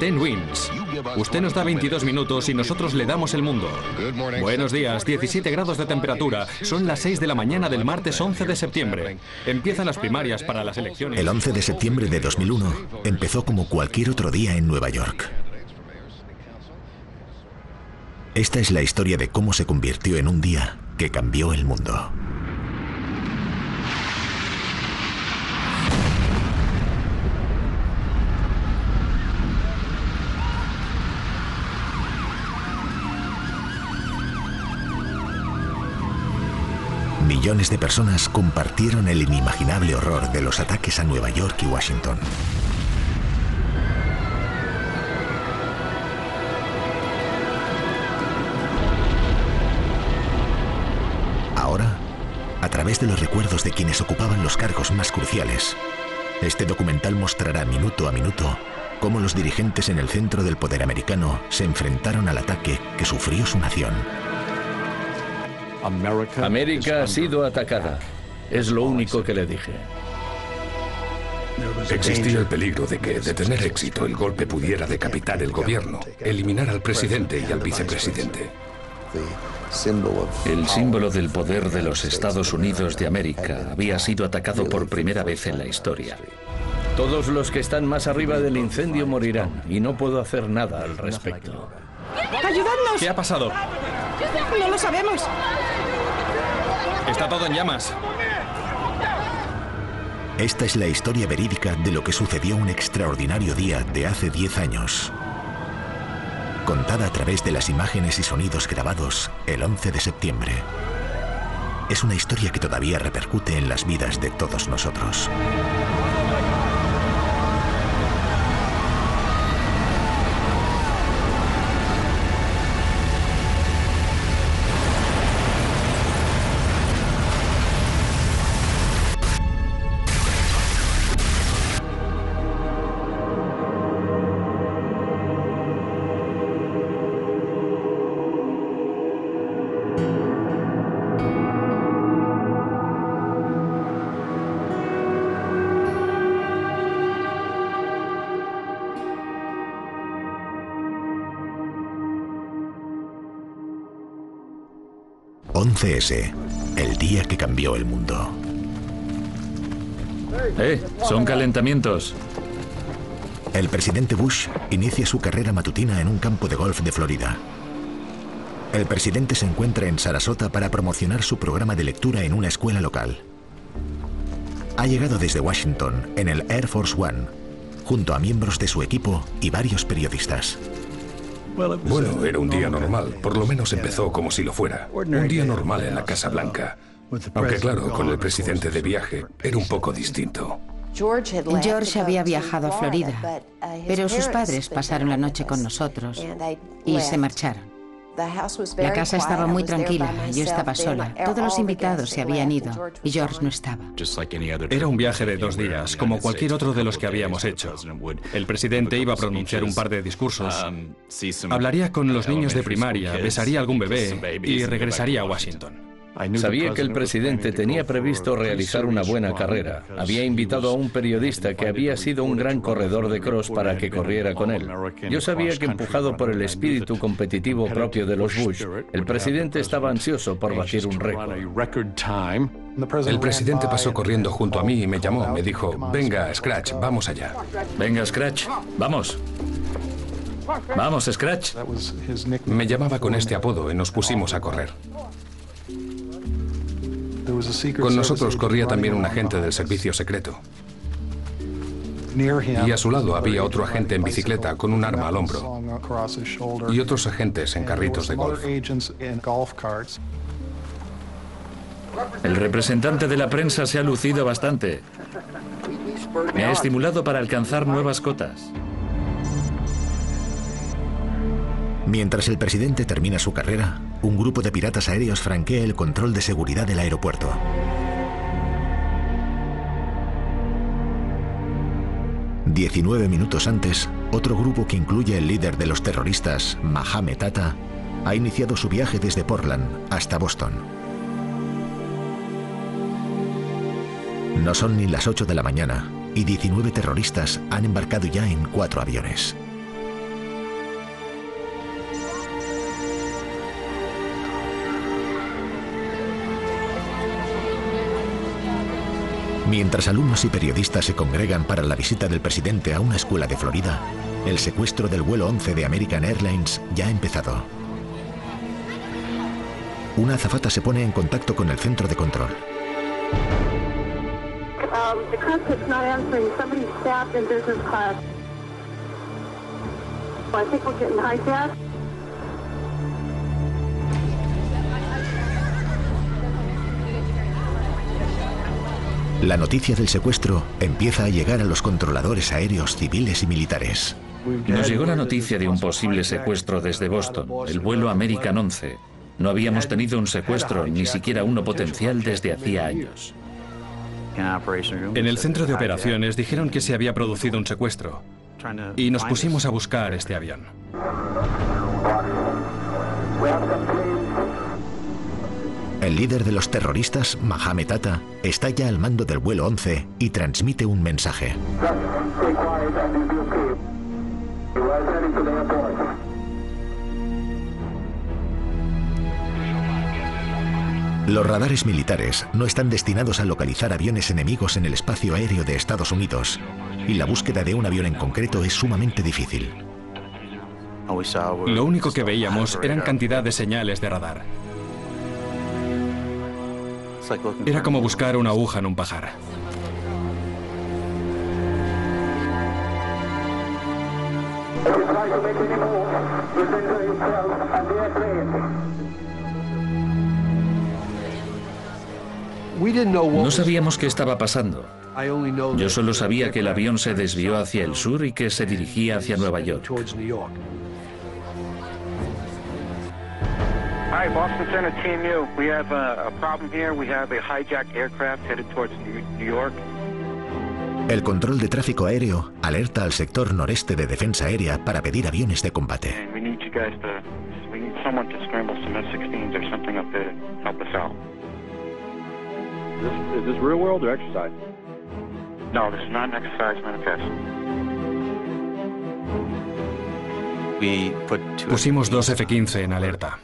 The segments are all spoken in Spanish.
Ten Wins. Usted nos da 22 minutos y nosotros le damos el mundo. Buenos días, 17 grados de temperatura. Son las 6 de la mañana del martes 11 de septiembre. Empiezan las primarias para las elecciones. El 11 de septiembre de 2001 empezó como cualquier otro día en Nueva York. Esta es la historia de cómo se convirtió en un día que cambió el mundo. Millones de personas compartieron el inimaginable horror de los ataques a Nueva York y Washington. Ahora, a través de los recuerdos de quienes ocupaban los cargos más cruciales, este documental mostrará minuto a minuto cómo los dirigentes en el centro del poder americano se enfrentaron al ataque que sufrió su nación. América ha sido atacada. Es lo único que le dije. Existía el peligro de que, de tener éxito, el golpe pudiera decapitar el gobierno, eliminar al presidente y al vicepresidente. El símbolo del poder de los Estados Unidos de América había sido atacado por primera vez en la historia. Todos los que están más arriba del incendio morirán y no puedo hacer nada al respecto. ¡Ayudadnos! ¿Qué ha pasado? No lo sabemos. Está todo en llamas. Esta es la historia verídica de lo que sucedió un extraordinario día de hace 10 años. Contada a través de las imágenes y sonidos grabados el 11 de septiembre. Es una historia que todavía repercute en las vidas de todos nosotros. S, el día que cambió el mundo. Son calentamientos. El presidente Bush inicia su carrera matutina en un campo de golf de Florida. El presidente se encuentra en Sarasota para promocionar su programa de lectura en una escuela local. Ha llegado desde Washington en el Air Force One, junto a miembros de su equipo y varios periodistas. Bueno, era un día normal, por lo menos empezó como si lo fuera. Un día normal en la Casa Blanca. Aunque claro, con el presidente de viaje, era un poco distinto. George había viajado a Florida, pero sus padres pasaron la noche con nosotros y se marcharon. La casa estaba muy tranquila, yo estaba sola, todos los invitados se habían ido y George no estaba. Era un viaje de 2 días, como cualquier otro de los que habíamos hecho. El presidente iba a pronunciar un par de discursos, hablaría con los niños de primaria, besaría a algún bebé y regresaría a Washington. Sabía que el presidente tenía previsto realizar una buena carrera. Había invitado a un periodista que había sido un gran corredor de cross para que corriera con él. Yo sabía que, empujado por el espíritu competitivo propio de los Bush, el presidente estaba ansioso por batir un récord. El presidente pasó corriendo junto a mí y me llamó. Me dijo, venga, Scratch, vamos allá. Venga, Scratch, vamos. Vamos, Scratch. Me llamaba con este apodo y nos pusimos a correr. Con nosotros corría también un agente del servicio secreto. Y a su lado había otro agente en bicicleta con un arma al hombro. Y otros agentes en carritos de golf. El representante de la prensa se ha lucido bastante. Me ha estimulado para alcanzar nuevas cotas. Mientras el presidente termina su carrera, un grupo de piratas aéreos franquea el control de seguridad del aeropuerto. «19 minutos antes, otro grupo que incluye el líder de los terroristas, Mohammed Atta, ha iniciado su viaje desde Portland hasta Boston. No son ni las 8 de la mañana y 19 terroristas han embarcado ya en 4 aviones. Mientras alumnos y periodistas se congregan para la visita del presidente a una escuela de Florida, el secuestro del vuelo 11 de American Airlines ya ha empezado. Una azafata se pone en contacto con el centro de control. The cockpit's not answering. Somebody's stabbed in business class. I think we're getting hijacked. La noticia del secuestro empieza a llegar a los controladores aéreos civiles y militares. Nos llegó la noticia de un posible secuestro desde Boston, el vuelo American 11. No habíamos tenido un secuestro, ni siquiera uno potencial, desde hacía años. En el centro de operaciones dijeron que se había producido un secuestro y nos pusimos a buscar este avión. El líder de los terroristas, Mohamed Atta, está ya al mando del vuelo 11 y transmite un mensaje. Los radares militares no están destinados a localizar aviones enemigos en el espacio aéreo de Estados Unidos, y la búsqueda de un avión en concreto es sumamente difícil. Lo único que veíamos eran cantidad de señales de radar. Era como buscar una aguja en un pajar. No sabíamos qué estaba pasando. Yo solo sabía que el avión se desvió hacia el sur y que se dirigía hacia Nueva York. Hi, Boston Center, Team U. We have a problem here. We have a hijacked aircraft headed towards New York. El control de tráfico aéreo alerta al sector noreste de defensa aérea para pedir aviones de combate. And we need you guys to, we need someone to scramble some F-16s or something up there to help us out. Is this real world or exercise? No, this is not an exercise manifest. Pusimos dos F-15 en alerta.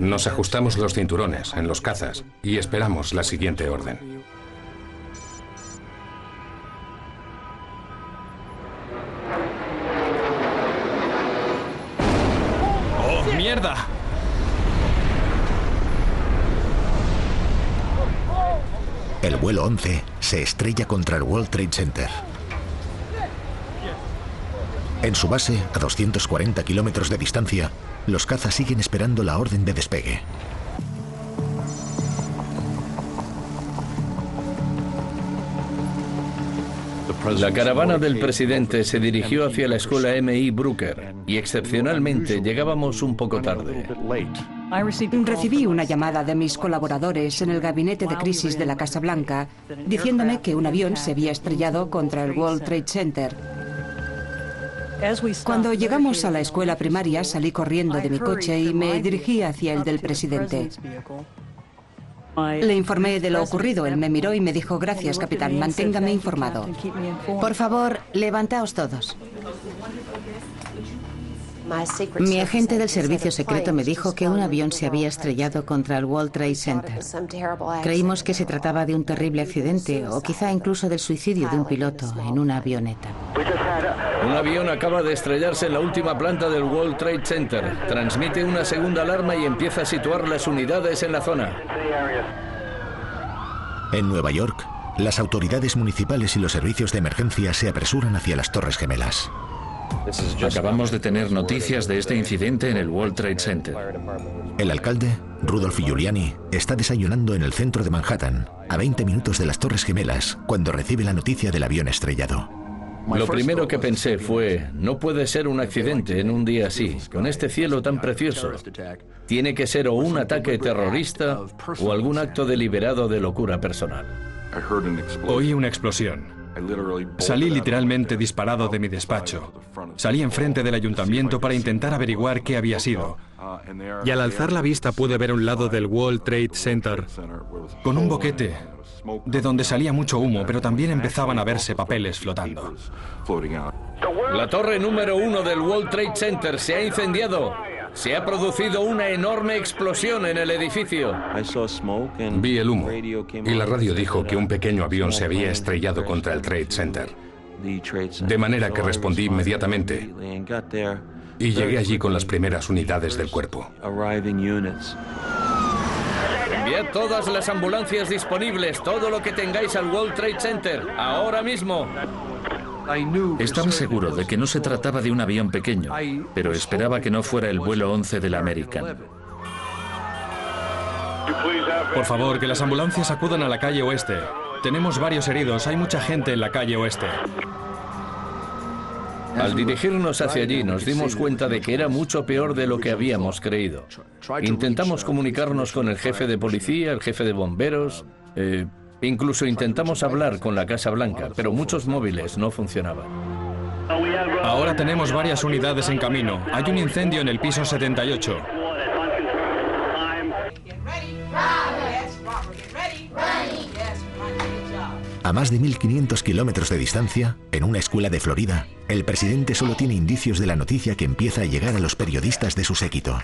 Nos ajustamos los cinturones en los cazas y esperamos la siguiente orden. ¡Oh, mierda! El vuelo 11 se estrella contra el World Trade Center. En su base, a 240 kilómetros de distancia, los cazas siguen esperando la orden de despegue. La caravana del presidente se dirigió hacia la escuela M.I. Brooker y excepcionalmente llegábamos un poco tarde. Recibí una llamada de mis colaboradores en el gabinete de crisis de la Casa Blanca diciéndome que un avión se había estrellado contra el World Trade Center. Cuando llegamos a la escuela primaria salí corriendo de mi coche y me dirigí hacia el del presidente. Le informé de lo ocurrido, él me miró y me dijo: gracias, capitán, manténgame informado. Por favor, levantaos todos. Mi agente del servicio secreto me dijo que un avión se había estrellado contra el World Trade Center. Creímos que se trataba de un terrible accidente o quizá incluso del suicidio de un piloto en una avioneta. Un avión acaba de estrellarse en la última planta del World Trade Center. Transmite una segunda alarma y empieza a situar las unidades en la zona. En Nueva York, las autoridades municipales y los servicios de emergencia se apresuran hacia las Torres Gemelas. Acabamos de tener noticias de este incidente en el World Trade Center. El alcalde, Rudolph Giuliani, está desayunando en el centro de Manhattan, a 20 minutos de las Torres Gemelas, cuando recibe la noticia del avión estrellado. Lo primero que pensé fue: no puede ser un accidente en un día así, con este cielo tan precioso. Tiene que ser o un ataque terrorista o algún acto deliberado de locura personal. Oí una explosión. Salí literalmente disparado de mi despacho. Salí enfrente del ayuntamiento para intentar averiguar qué había sido. Y al alzar la vista pude ver un lado del World Trade Center con un boquete de donde salía mucho humo, pero también empezaban a verse papeles flotando. La torre número 1 del World Trade Center se ha incendiado. Se ha producido una enorme explosión en el edificio. Vi el humo y la radio dijo que un pequeño avión se había estrellado contra el Trade Center. De manera que respondí inmediatamente y llegué allí con las primeras unidades del cuerpo. Enviad todas las ambulancias disponibles, todo lo que tengáis al World Trade Center, ahora mismo. Estaba seguro de que no se trataba de un avión pequeño, pero esperaba que no fuera el vuelo 11 del American. Por favor, que las ambulancias acudan a la calle oeste. Tenemos varios heridos, hay mucha gente en la calle oeste. Al dirigirnos hacia allí nos dimos cuenta de que era mucho peor de lo que habíamos creído. Intentamos comunicarnos con el jefe de policía, el jefe de bomberos, incluso intentamos hablar con la Casa Blanca, pero muchos móviles no funcionaban. Ahora tenemos varias unidades en camino. Hay un incendio en el piso 78. A más de 1.500 kilómetros de distancia, en una escuela de Florida, el presidente solo tiene indicios de la noticia que empieza a llegar a los periodistas de su séquito.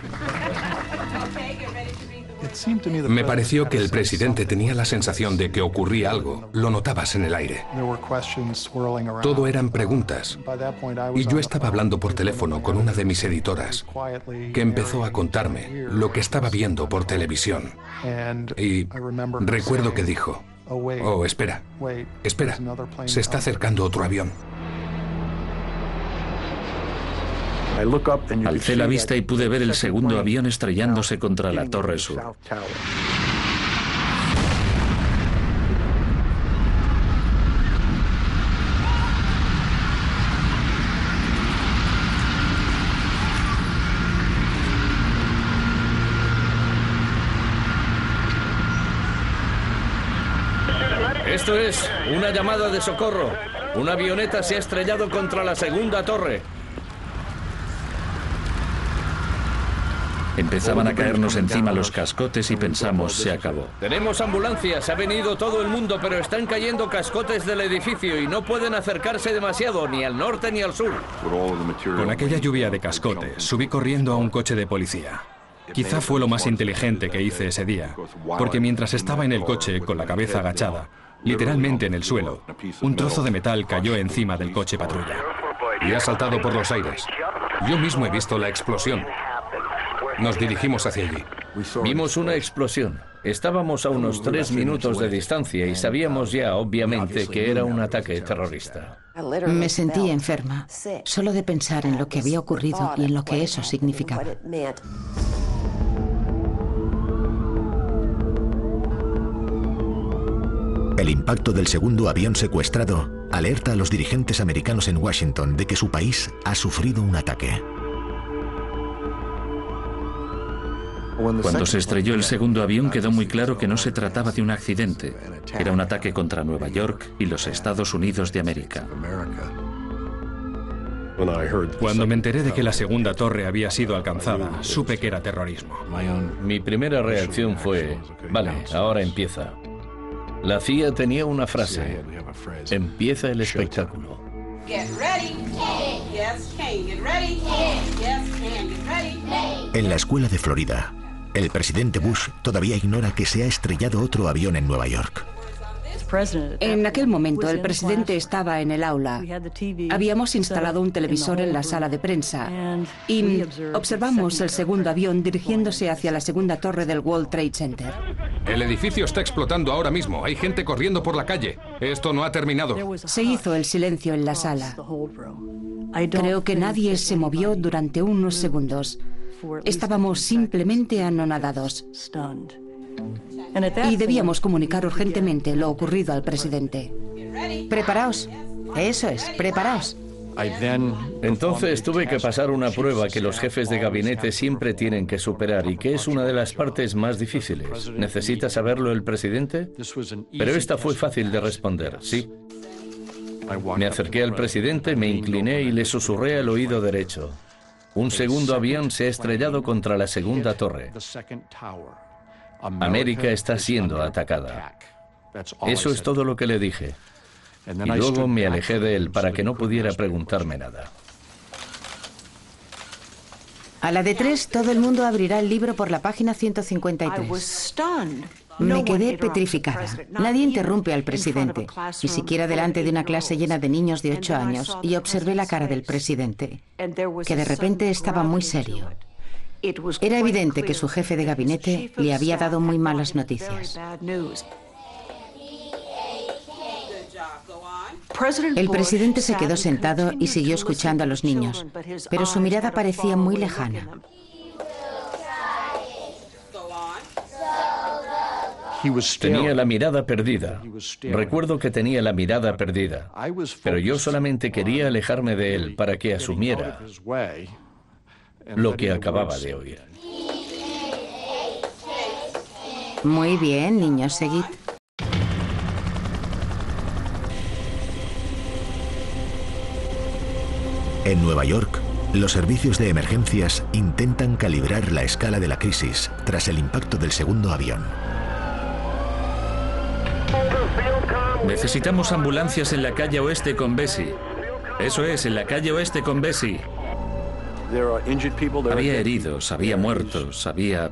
Me pareció que el presidente tenía la sensación de que ocurría algo. Lo notabas en el aire. Todo eran preguntas. Y yo estaba hablando por teléfono con una de mis editoras, que empezó a contarme lo que estaba viendo por televisión. Y recuerdo que dijo: "Oh, espera, se está acercando otro avión". Alcé la vista y pude ver el segundo avión estrellándose contra la Torre Sur. Esto es una llamada de socorro. Una avioneta se ha estrellado contra la segunda torre. Empezaban a caernos encima los cascotes y pensamos, se acabó. Tenemos ambulancias, ha venido todo el mundo, pero están cayendo cascotes del edificio y no pueden acercarse demasiado, ni al norte ni al sur. Con aquella lluvia de cascotes, subí corriendo a un coche de policía. Quizá fue lo más inteligente que hice ese día, porque mientras estaba en el coche, con la cabeza agachada, literalmente en el suelo, un trozo de metal cayó encima del coche patrulla. Y ha saltado por los aires. Yo mismo he visto la explosión. Nos dirigimos hacia allí. Vimos una explosión. Estábamos a unos 3 minutos de distancia y sabíamos ya, obviamente, que era un ataque terrorista. Me sentí enferma, solo de pensar en lo que había ocurrido y en lo que eso significaba. El impacto del segundo avión secuestrado alerta a los dirigentes americanos en Washington de que su país ha sufrido un ataque. Cuando se estrelló el segundo avión quedó muy claro que no se trataba de un accidente. Era un ataque contra Nueva York y los Estados Unidos de América. Cuando me enteré de que la segunda torre había sido alcanzada, supe que era terrorismo. Mi primera reacción fue: vale, ahora empieza. La CIA tenía una frase: empieza el espectáculo. En la escuela de Florida, el presidente Bush todavía ignora que se ha estrellado otro avión en Nueva York. En aquel momento el presidente estaba en el aula. Habíamos instalado un televisor en la sala de prensa y observamos el segundo avión dirigiéndose hacia la segunda torre del World Trade Center. El edificio está explotando ahora mismo. Hay gente corriendo por la calle. Esto no ha terminado. Se hizo el silencio en la sala. Creo que nadie se movió durante unos segundos. Estábamos simplemente anonadados. Y debíamos comunicar urgentemente lo ocurrido al presidente. Preparaos. Eso es, preparaos. Entonces tuve que pasar una prueba que los jefes de gabinete siempre tienen que superar y que es una de las partes más difíciles. ¿Necesita saberlo el presidente? Pero esta fue fácil de responder, sí. Me acerqué al presidente, me incliné y le susurré al oído derecho: un segundo avión se ha estrellado contra la segunda torre. América está siendo atacada. Eso es todo lo que le dije. Y luego me alejé de él para que no pudiera preguntarme nada. A la de 3, todo el mundo abrirá el libro por la página 153. Me quedé petrificada. Nadie interrumpe al presidente, ni siquiera delante de una clase llena de niños de 8 años, y observé la cara del presidente, que de repente estaba muy serio. Era evidente que su jefe de gabinete le había dado muy malas noticias. El presidente se quedó sentado y siguió escuchando a los niños, pero su mirada parecía muy lejana. Tenía la mirada perdida. Recuerdo que tenía la mirada perdida, pero yo solamente quería alejarme de él para que asumiera lo que acababa de oír. Muy bien, niños, seguid. En Nueva York, los servicios de emergencias intentan calibrar la escala de la crisis tras el impacto del segundo avión. Necesitamos ambulancias en la calle oeste con Bessie. Eso es, en la calle oeste con Bessie. Había heridos, había muertos, había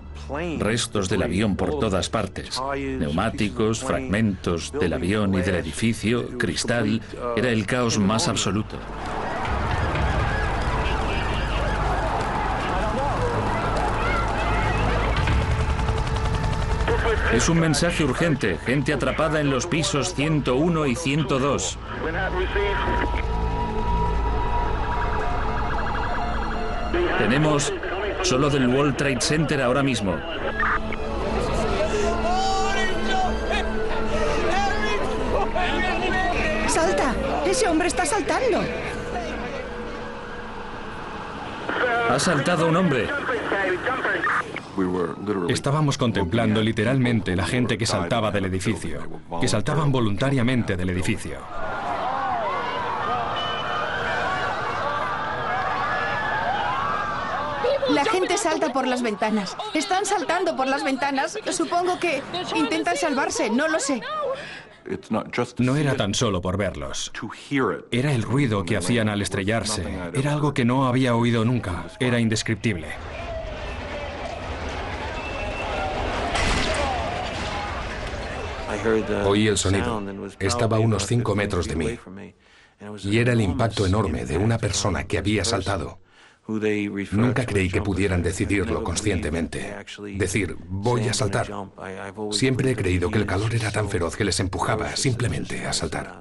restos del avión por todas partes. Neumáticos, fragmentos del avión y del edificio, cristal. Era el caos más absoluto. Es un mensaje urgente. Gente atrapada en los pisos 101 y 102. Tenemos solo del World Trade Center ahora mismo. ¡Salta! ¡Ese hombre está saltando! Ha saltado un hombre. Estábamos contemplando literalmente la gente que saltaba del edificio, que saltaban voluntariamente del edificio. La gente salta por las ventanas. Están saltando por las ventanas. Supongo que intentan salvarse, no lo sé. No era tan solo por verlos. Era el ruido que hacían al estrellarse. Era algo que no había oído nunca. Era indescriptible. Oí el sonido. Estaba a unos 5 metros de mí. Y era el impacto enorme de una persona que había saltado. Nunca creí que pudieran decidirlo conscientemente. Decir, voy a saltar. Siempre he creído que el calor era tan feroz que les empujaba simplemente a saltar.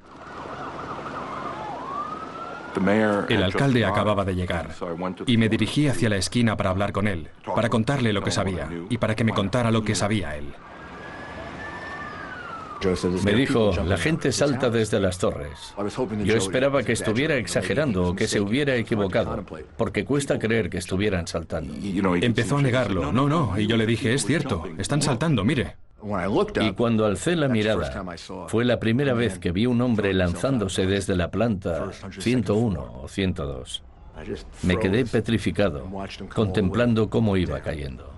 El alcalde acababa de llegar y me dirigí hacia la esquina para hablar con él, para contarle lo que sabía y para que me contara lo que sabía él. Me dijo, la gente salta desde las torres. Yo esperaba que estuviera exagerando o que se hubiera equivocado, porque cuesta creer que estuvieran saltando. Empezó a negarlo. No, y yo le dije, es cierto, están saltando, mire. Y cuando alcé la mirada, fue la primera vez que vi un hombre lanzándose desde la planta 101 o 102. Me quedé petrificado, contemplando cómo iba cayendo.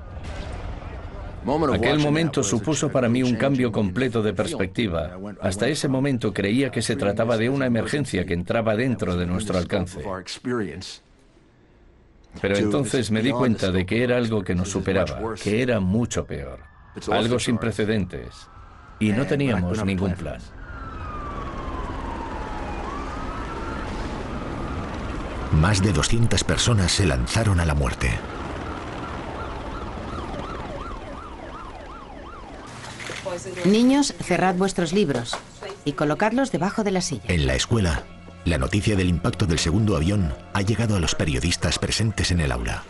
Aquel momento supuso para mí un cambio completo de perspectiva. Hasta ese momento creía que se trataba de una emergencia que entraba dentro de nuestro alcance. Pero entonces me di cuenta de que era algo que nos superaba, que era mucho peor. Algo sin precedentes. Y no teníamos ningún plan. Más de 200 personas se lanzaron a la muerte. Niños, cerrad vuestros libros y colocadlos debajo de la silla. En la escuela, la noticia del impacto del segundo avión ha llegado a los periodistas presentes en el aula.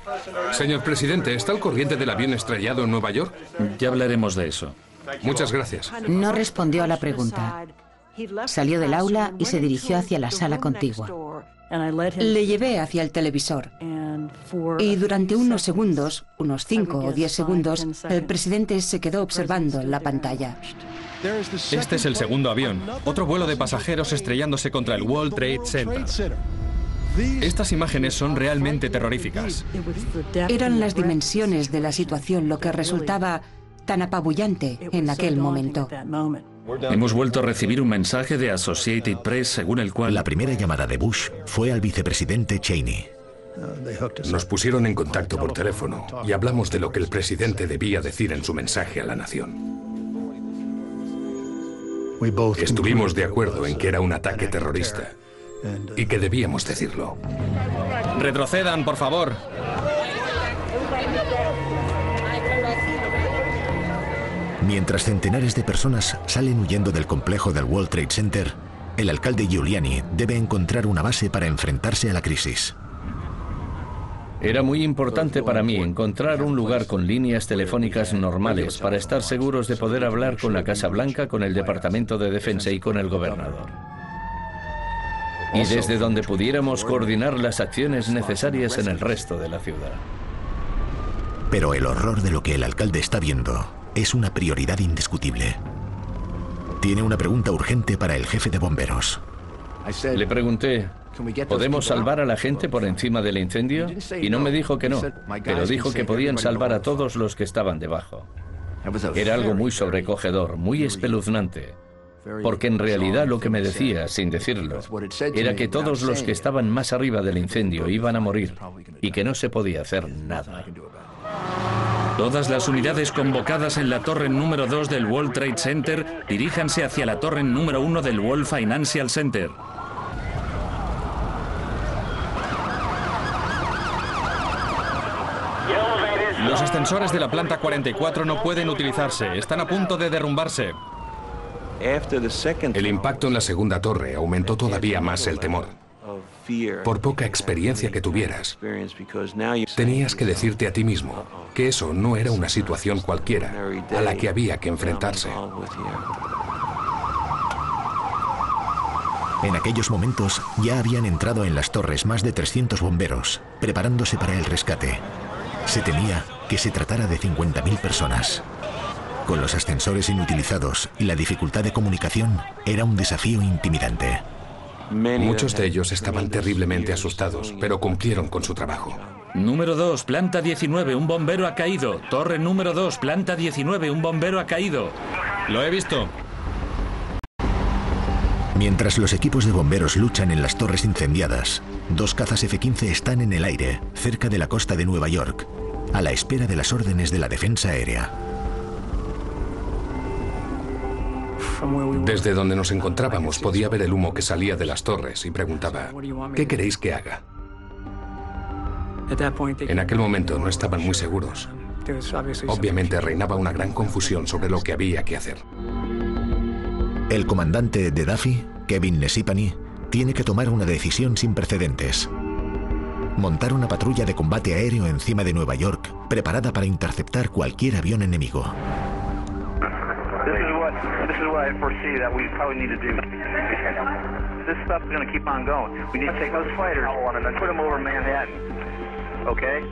Señor presidente, ¿está al corriente del avión estrellado en Nueva York? Ya hablaremos de eso. Muchas gracias. No respondió a la pregunta. Salió del aula y se dirigió hacia la sala contigua. Le llevé hacia el televisor y durante unos segundos, unos 5 o 10 segundos, el presidente se quedó observando en la pantalla. Este es el segundo avión, otro vuelo de pasajeros estrellándose contra el World Trade Center. Estas imágenes son realmente terroríficas. Eran las dimensiones de la situación lo que resultaba tan apabullante en aquel momento. Hemos vuelto a recibir un mensaje de Associated Press según el cual... La primera llamada de Bush fue al vicepresidente Cheney. Nos pusieron en contacto por teléfono y hablamos de lo que el presidente debía decir en su mensaje a la nación. Estuvimos de acuerdo en que era un ataque terrorista y que debíamos decirlo. Retrocedan, por favor. Mientras centenares de personas salen huyendo del complejo del World Trade Center, el alcalde Giuliani debe encontrar una base para enfrentarse a la crisis. Era muy importante para mí encontrar un lugar con líneas telefónicas normales para estar seguros de poder hablar con la Casa Blanca, con el Departamento de Defensa y con el gobernador. Y desde donde pudiéramos coordinar las acciones necesarias en el resto de la ciudad. Pero el horror de lo que el alcalde está viendo es una prioridad indiscutible. Tiene una pregunta urgente para el jefe de bomberos. Le pregunté, ¿podemos salvar a la gente por encima del incendio? Y no me dijo que no, pero dijo que podían salvar a todos los que estaban debajo. Era algo muy sobrecogedor, muy espeluznante, porque en realidad lo que me decía, sin decirlo, era que todos los que estaban más arriba del incendio iban a morir y que no se podía hacer nada. Todas las unidades convocadas en la torre número 2 del World Trade Center diríjanse hacia la torre número 1 del World Financial Center. Los ascensores de la planta 44 no pueden utilizarse. Están a punto de derrumbarse. El impacto en la segunda torre aumentó todavía más el temor. Por poca experiencia que tuvieras, tenías que decirte a ti mismo que eso no era una situación cualquiera a la que había que enfrentarse. En aquellos momentos ya habían entrado en las torres más de 300 bomberos, preparándose para el rescate. Se temía que se tratara de 50.000 personas. Con los ascensores inutilizados y la dificultad de comunicación, era un desafío intimidante. Muchos de ellos estaban terriblemente asustados, pero cumplieron con su trabajo. Número 2, planta 19, un bombero ha caído. Torre número 2, planta 19, un bombero ha caído. Lo he visto. Mientras los equipos de bomberos luchan en las torres incendiadas, 2 cazas F-15 están en el aire, cerca de la costa de Nueva York, a la espera de las órdenes de la defensa aérea. Desde donde nos encontrábamos podía ver el humo que salía de las torres y preguntaba, ¿qué queréis que haga? En aquel momento no estaban muy seguros. Obviamente reinaba una gran confusión sobre lo que había que hacer. El comandante de Duffy, Kevin Nesipany, tiene que tomar una decisión sin precedentes. Montar una patrulla de combate aéreo encima de Nueva York, preparada para interceptar cualquier avión enemigo. This is what I foresee that we probably need to do. This stuff's going to keep on going. We need to take those fighters and put them over Manhattan. Okay?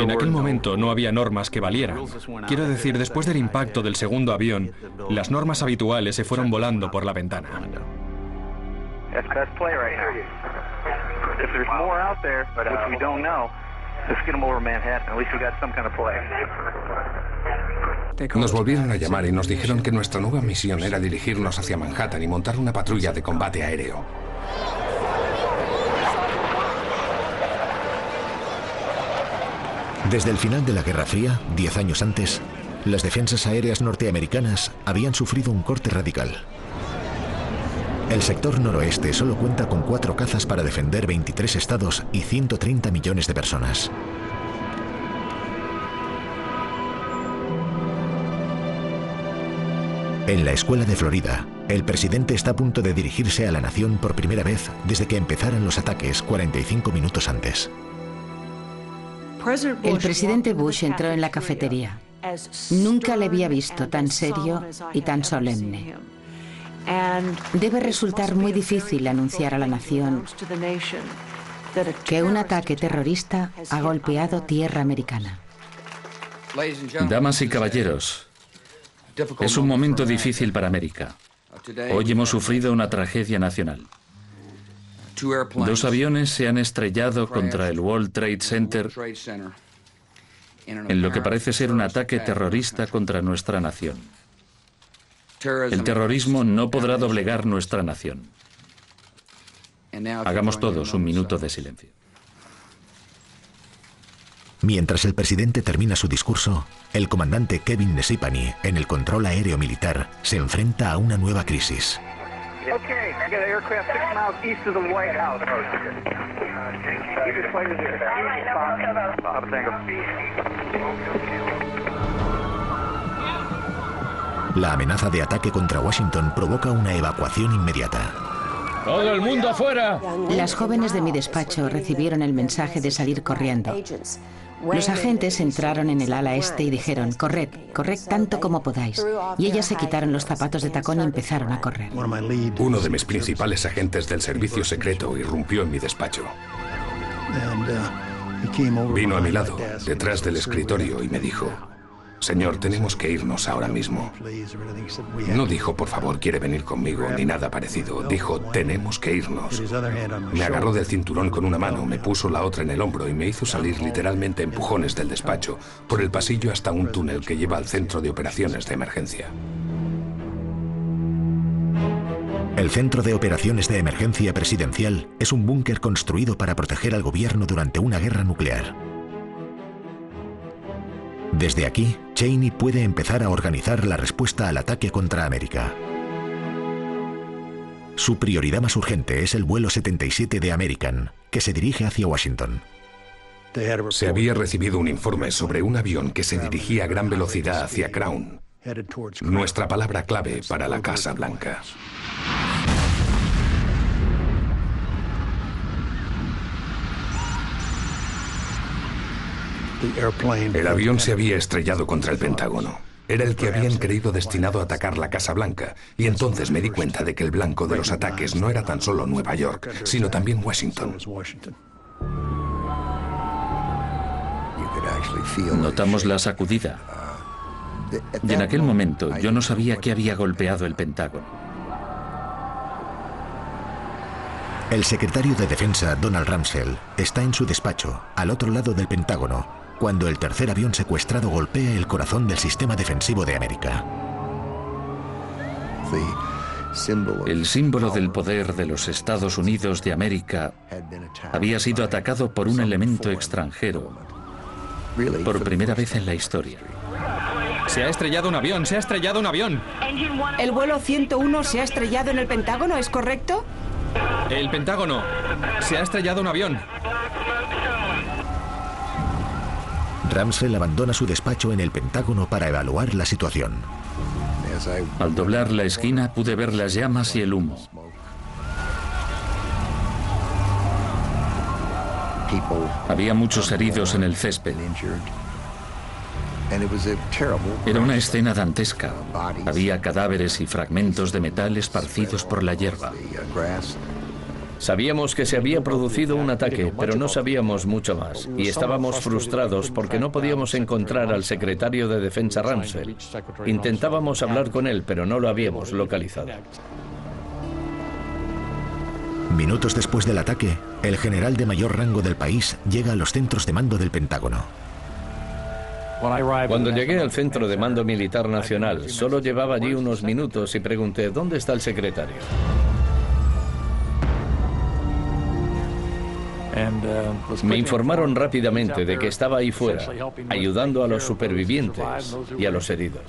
En aquel momento no había normas que valieran. Quiero decir, después del impacto del segundo avión, las normas habituales se fueron volando por la ventana. That's best play right now. If there's more out there, which we don't know, let's get them over Manhattan. At least we got some kind of play. Nos volvieron a llamar y nos dijeron que nuestra nueva misión era dirigirnos hacia Manhattan y montar una patrulla de combate aéreo. Desde el final de la Guerra Fría, 10 años antes, las defensas aéreas norteamericanas habían sufrido un corte radical. El sector noroeste solo cuenta con 4 cazas para defender 23 estados y 130 millones de personas. En la escuela de Florida, el presidente está a punto de dirigirse a la nación por primera vez desde que empezaran los ataques 45 minutos antes. El presidente Bush entró en la cafetería. Nunca le había visto tan serio y tan solemne. Debe resultar muy difícil anunciar a la nación que un ataque terrorista ha golpeado tierra americana. Damas y caballeros, es un momento difícil para América. Hoy hemos sufrido una tragedia nacional. 2 aviones se han estrellado contra el World Trade Center en lo que parece ser un ataque terrorista contra nuestra nación. El terrorismo no podrá doblegar nuestra nación. Hagamos todos un minuto de silencio. Mientras el presidente termina su discurso, el comandante Kevin Nesipany, en el control aéreo militar, se enfrenta a una nueva crisis. La amenaza de ataque contra Washington provoca una evacuación inmediata. ¡Todo el mundo afuera! Las jóvenes de mi despacho recibieron el mensaje de salir corriendo. Los agentes entraron en el ala este y dijeron, corred tanto como podáis. Y ellas se quitaron los zapatos de tacón y empezaron a correr. Uno de mis principales agentes del servicio secreto irrumpió en mi despacho. Vino a mi lado, detrás del escritorio, y me dijo, señor, tenemos que irnos ahora mismo. No dijo, por favor, quiere venir conmigo, ni nada parecido. Dijo, tenemos que irnos. Me agarró del cinturón con una mano, me puso la otra en el hombro y me hizo salir literalmente empujones del despacho, por el pasillo hasta un túnel que lleva al centro de operaciones de emergencia. El Centro de Operaciones de Emergencia Presidencial es un búnker construido para proteger al gobierno durante una guerra nuclear. Desde aquí, Cheney puede empezar a organizar la respuesta al ataque contra América. Su prioridad más urgente es el vuelo 77 de American, que se dirige hacia Washington. Se había recibido un informe sobre un avión que se dirigía a gran velocidad hacia Crown, nuestra palabra clave para la Casa Blanca. El avión se había estrellado contra el Pentágono. Era el que habían creído destinado a atacar la Casa Blanca. Y entonces me di cuenta de que el blanco de los ataques no era tan solo Nueva York, sino también Washington. Notamos la sacudida. Y en aquel momento yo no sabía qué había golpeado el Pentágono. El secretario de Defensa, Donald Rumsfeld, está en su despacho, al otro lado del Pentágono, cuando el tercer avión secuestrado golpea el corazón del sistema defensivo de América. El símbolo del poder de los Estados Unidos de América había sido atacado por un elemento extranjero por primera vez en la historia. Se ha estrellado un avión, se ha estrellado un avión. El vuelo 101 se ha estrellado en el Pentágono, ¿es correcto? El Pentágono. Se ha estrellado un avión. Rumsfeld abandona su despacho en el Pentágono para evaluar la situación. Al doblar la esquina pude ver las llamas y el humo. Había muchos heridos en el césped. Era una escena dantesca. Había cadáveres y fragmentos de metal esparcidos por la hierba. Sabíamos que se había producido un ataque, pero no sabíamos mucho más. Y estábamos frustrados porque no podíamos encontrar al secretario de Defensa Rumsfeld. Intentábamos hablar con él, pero no lo habíamos localizado. Minutos después del ataque, el general de mayor rango del país llega a los centros de mando del Pentágono. Cuando llegué al Centro de Mando Militar Nacional, solo llevaba allí unos minutos y pregunté, ¿dónde está el secretario? Me informaron rápidamente de que estaba ahí fuera, ayudando a los supervivientes y a los heridos.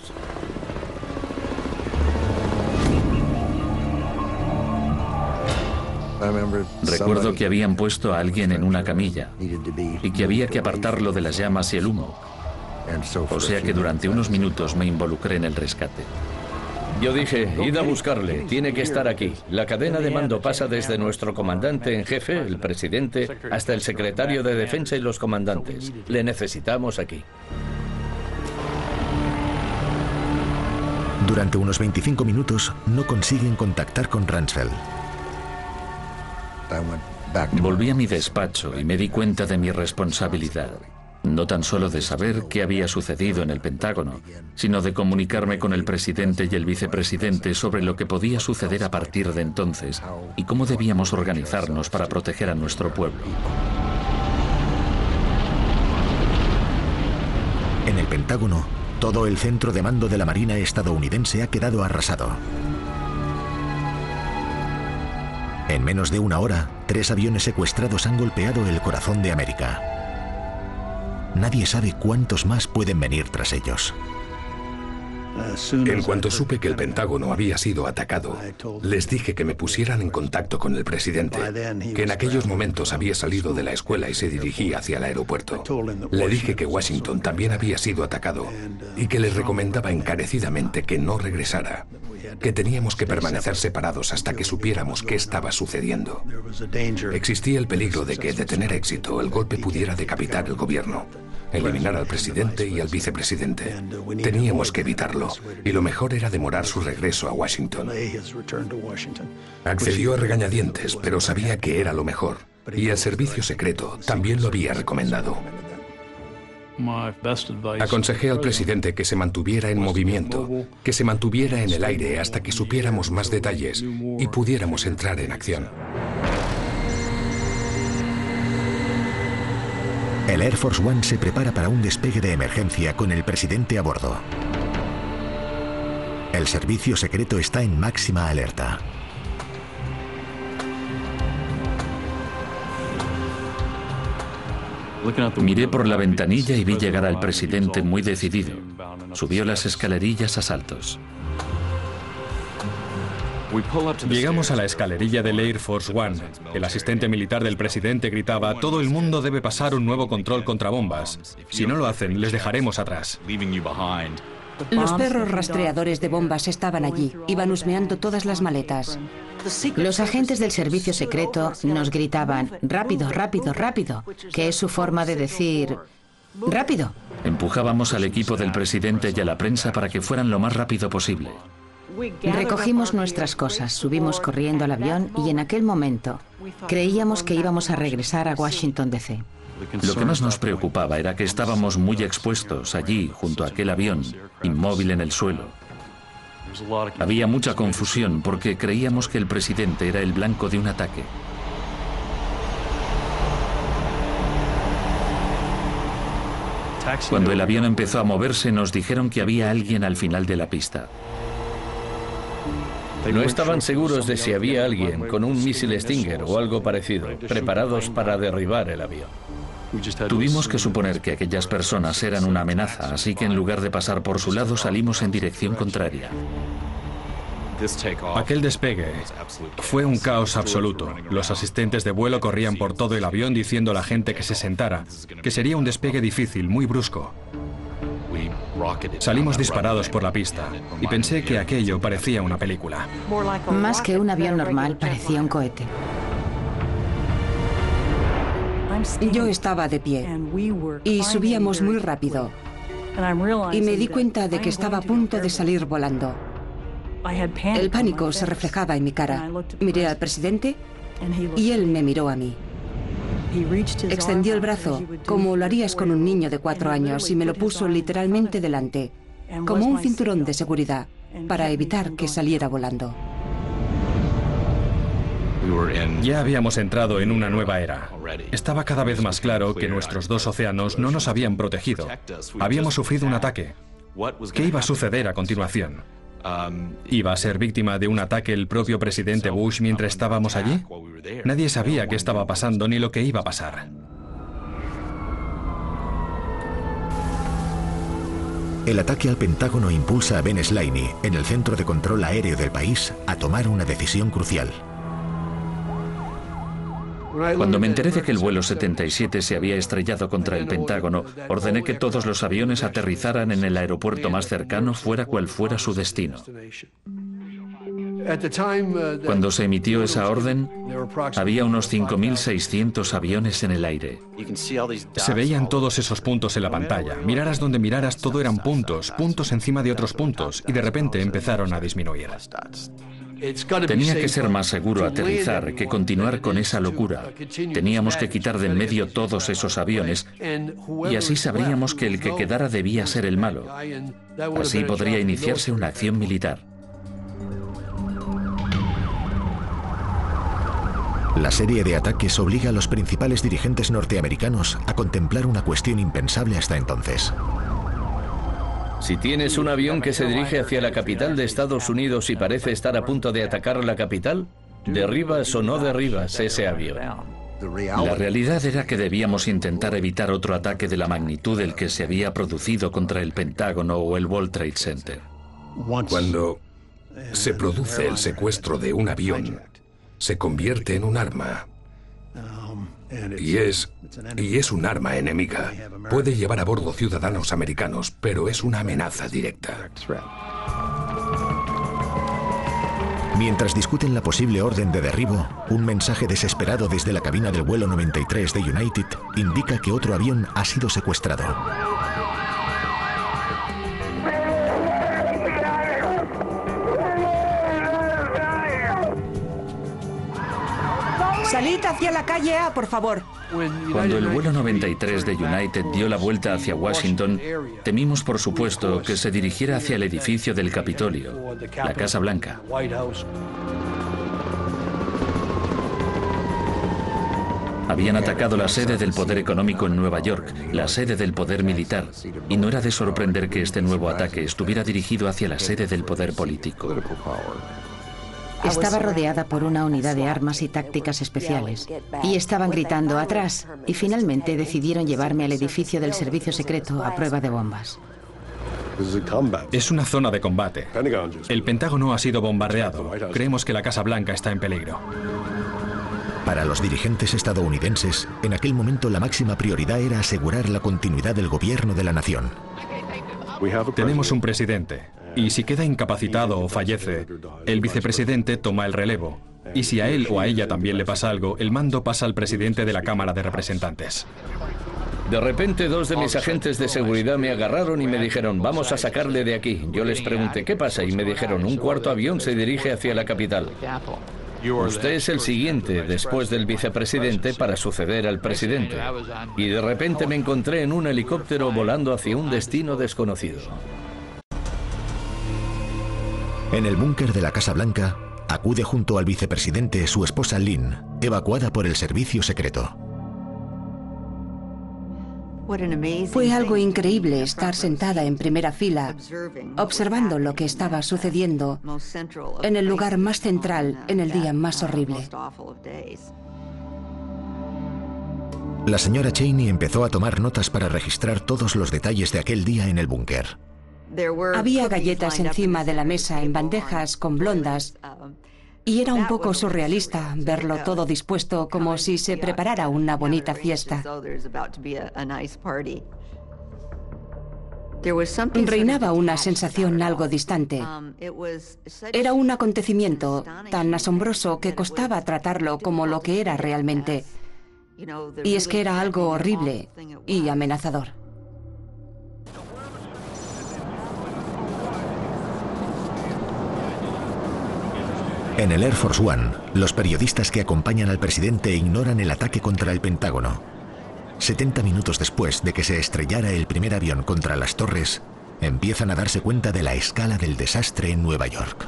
Recuerdo que habían puesto a alguien en una camilla y que había que apartarlo de las llamas y el humo. O sea que durante unos minutos me involucré en el rescate. Yo dije, id a buscarle, tiene que estar aquí. La cadena de mando pasa desde nuestro comandante en jefe, el presidente, hasta el secretario de Defensa y los comandantes. Le necesitamos aquí. Durante unos 25 minutos no consiguen contactar con Rumsfeld. Volví a mi despacho y me di cuenta de mi responsabilidad. No tan solo de saber qué había sucedido en el Pentágono, sino de comunicarme con el presidente y el vicepresidente sobre lo que podía suceder a partir de entonces y cómo debíamos organizarnos para proteger a nuestro pueblo. En el Pentágono, todo el centro de mando de la Marina estadounidense ha quedado arrasado. En menos de una hora, 3 aviones secuestrados han golpeado el corazón de América. Nadie sabe cuántos más pueden venir tras ellos. En cuanto supe que el Pentágono había sido atacado, les dije que me pusieran en contacto con el presidente, que en aquellos momentos había salido de la escuela y se dirigía hacia el aeropuerto. Le dije que Washington también había sido atacado y que les recomendaba encarecidamente que no regresara, que teníamos que permanecer separados hasta que supiéramos qué estaba sucediendo. Existía el peligro de que, de tener éxito, el golpe pudiera decapitar el gobierno, eliminar al presidente y al vicepresidente. Teníamos que evitarlo, y lo mejor era demorar su regreso a Washington. Accedió a regañadientes, pero sabía que era lo mejor, y el servicio secreto también lo había recomendado. Aconsejé al presidente que se mantuviera en movimiento, que se mantuviera en el aire hasta que supiéramos más detalles y pudiéramos entrar en acción. El Air Force One se prepara para un despegue de emergencia con el presidente a bordo. El servicio secreto está en máxima alerta. Miré por la ventanilla y vi llegar al presidente muy decidido. Subió las escalerillas a saltos. Llegamos a la escalerilla del Air Force One. El asistente militar del presidente gritaba: todo el mundo debe pasar un nuevo control contra bombas. Si no lo hacen, les dejaremos atrás. Los perros rastreadores de bombas estaban allí. Iban husmeando todas las maletas. Los agentes del servicio secreto nos gritaban: rápido, rápido, rápido, que es su forma de decir rápido. Empujábamos al equipo del presidente y a la prensa para que fueran lo más rápido posible. Recogimos nuestras cosas, subimos corriendo al avión y en aquel momento creíamos que íbamos a regresar a Washington, D.C. Lo que más nos preocupaba era que estábamos muy expuestos allí, junto a aquel avión, inmóvil en el suelo. Había mucha confusión porque creíamos que el presidente era el blanco de un ataque. Cuando el avión empezó a moverse, nos dijeron que había alguien al final de la pista. No estaban seguros de si había alguien con un misil Stinger o algo parecido, preparados para derribar el avión. Tuvimos que suponer que aquellas personas eran una amenaza, así que en lugar de pasar por su lado salimos en dirección contraria. Aquel despegue fue un caos absoluto. Los asistentes de vuelo corrían por todo el avión diciendo a la gente que se sentara, que sería un despegue difícil, muy brusco. Salimos disparados por la pista y pensé que aquello parecía una película. Más que un avión normal, parecía un cohete. Yo estaba de pie y subíamos muy rápido y me di cuenta de que estaba a punto de salir volando. El pánico se reflejaba en mi cara. Miré al presidente y él me miró a mí. Extendió el brazo, como lo harías con un niño de 4 años, y me lo puso literalmente delante, como un cinturón de seguridad, para evitar que saliera volando. Ya habíamos entrado en una nueva era. Estaba cada vez más claro que nuestros dos océanos no nos habían protegido. Habíamos sufrido un ataque. ¿Qué iba a suceder a continuación? ¿Iba a ser víctima de un ataque el propio presidente Bush mientras estábamos allí? Nadie sabía qué estaba pasando ni lo que iba a pasar. El ataque al Pentágono impulsa a Ben Slaney, en el centro de control aéreo del país, a tomar una decisión crucial. Cuando me enteré de que el vuelo 77 se había estrellado contra el Pentágono, ordené que todos los aviones aterrizaran en el aeropuerto más cercano, fuera cual fuera su destino. Cuando se emitió esa orden, había unos 5.600 aviones en el aire. Se veían todos esos puntos en la pantalla. Miraras donde miraras, todo eran puntos, puntos encima de otros puntos, y de repente empezaron a disminuir. Tenía que ser más seguro aterrizar que continuar con esa locura. Teníamos que quitar de en medio todos esos aviones y así sabríamos que el que quedara debía ser el malo. Así podría iniciarse una acción militar. La serie de ataques obliga a los principales dirigentes norteamericanos a contemplar una cuestión impensable hasta entonces. Si tienes un avión que se dirige hacia la capital de Estados Unidos y parece estar a punto de atacar la capital, ¿derribas o no derribas ese avión? La realidad era que debíamos intentar evitar otro ataque de la magnitud del que se había producido contra el Pentágono o el World Trade Center. Cuando se produce el secuestro de un avión, se convierte en un arma. Y es un arma enemiga. Puede llevar a bordo ciudadanos americanos, pero es una amenaza directa. Mientras discuten la posible orden de derribo, un mensaje desesperado desde la cabina del vuelo 93 de United indica que otro avión ha sido secuestrado. Salid hacia la calle A, por favor. Cuando el vuelo 93 de United dio la vuelta hacia Washington, temimos, por supuesto, que se dirigiera hacia el edificio del Capitolio, la Casa Blanca. Habían atacado la sede del poder económico en Nueva York, la sede del poder militar, y no era de sorprender que este nuevo ataque estuviera dirigido hacia la sede del poder político. Estaba rodeada por una unidad de armas y tácticas especiales, y estaban gritando ¡atrás! Y finalmente decidieron llevarme al edificio del servicio secreto a prueba de bombas. Es una zona de combate. El Pentágono ha sido bombardeado. Creemos que la Casa Blanca está en peligro. Para los dirigentes estadounidenses, en aquel momento la máxima prioridad era asegurar la continuidad del gobierno de la nación. Tenemos un presidente, y si queda incapacitado o fallece, el vicepresidente toma el relevo. Y si a él o a ella también le pasa algo, el mando pasa al presidente de la Cámara de Representantes. De repente, dos de mis agentes de seguridad me agarraron y me dijeron, vamos a sacarle de aquí. Yo les pregunté, ¿qué pasa? Y me dijeron, un cuarto avión se dirige hacia la capital. Usted es el siguiente, después del vicepresidente, para suceder al presidente. Y de repente me encontré en un helicóptero volando hacia un destino desconocido. En el búnker de la Casa Blanca, acude junto al vicepresidente su esposa Lynn, evacuada por el servicio secreto. Fue algo increíble estar sentada en primera fila, observando lo que estaba sucediendo en el lugar más central, en el día más horrible. La señora Cheney empezó a tomar notas para registrar todos los detalles de aquel día en el búnker. Había galletas encima de la mesa en bandejas con blondas, y era un poco surrealista verlo todo dispuesto como si se preparara una bonita fiesta. Reinaba una sensación algo distante. Era un acontecimiento tan asombroso que costaba tratarlo como lo que era realmente. Y es que era algo horrible y amenazador. En el Air Force One, los periodistas que acompañan al presidente ignoran el ataque contra el Pentágono. 70 minutos después de que se estrellara el primer avión contra las torres, empiezan a darse cuenta de la escala del desastre en Nueva York.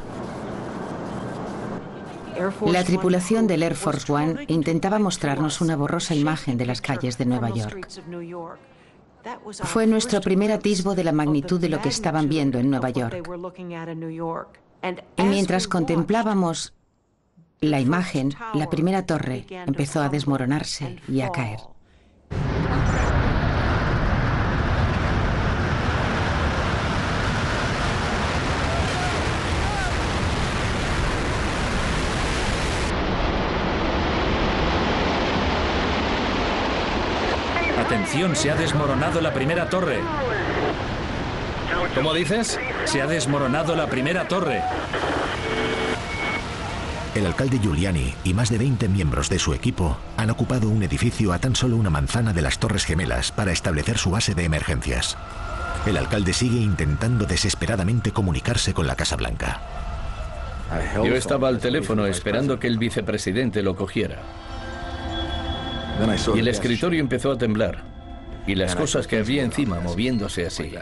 La tripulación del Air Force One intentaba mostrarnos una borrosa imagen de las calles de Nueva York. Fue nuestro primer atisbo de la magnitud de lo que estaban viendo en Nueva York. Y mientras contemplábamos la imagen, la primera torre empezó a desmoronarse y a caer. Atención, se ha desmoronado la primera torre. ¿Cómo dices? Se ha desmoronado la primera torre. El alcalde Giuliani y más de 20 miembros de su equipo han ocupado un edificio a tan solo una manzana de las Torres Gemelas para establecer su base de emergencias. El alcalde sigue intentando desesperadamente comunicarse con la Casa Blanca. Yo estaba al teléfono esperando que el vicepresidente lo cogiera. Y el escritorio empezó a temblar. Y las cosas que había encima moviéndose así.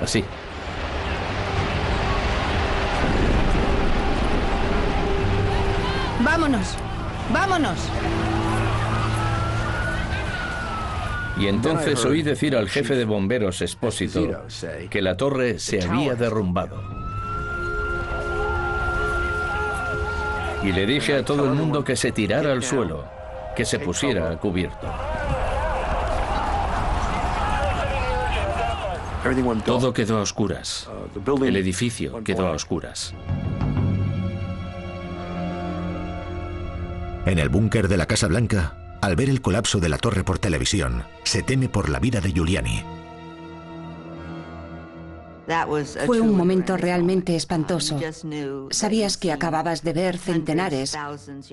Así. ¡Vámonos! ¡Vámonos! Y entonces oí decir al jefe de bomberos, Espósito, que la torre se había derrumbado. Y le dije a todo el mundo que se tirara al suelo, que se pusiera a cubierto. Todo quedó a oscuras. El edificio quedó a oscuras. En el búnker de la Casa Blanca, al ver el colapso de la torre por televisión, se teme por la vida de Giuliani. Fue un momento realmente espantoso. Sabías que acababas de ver centenares,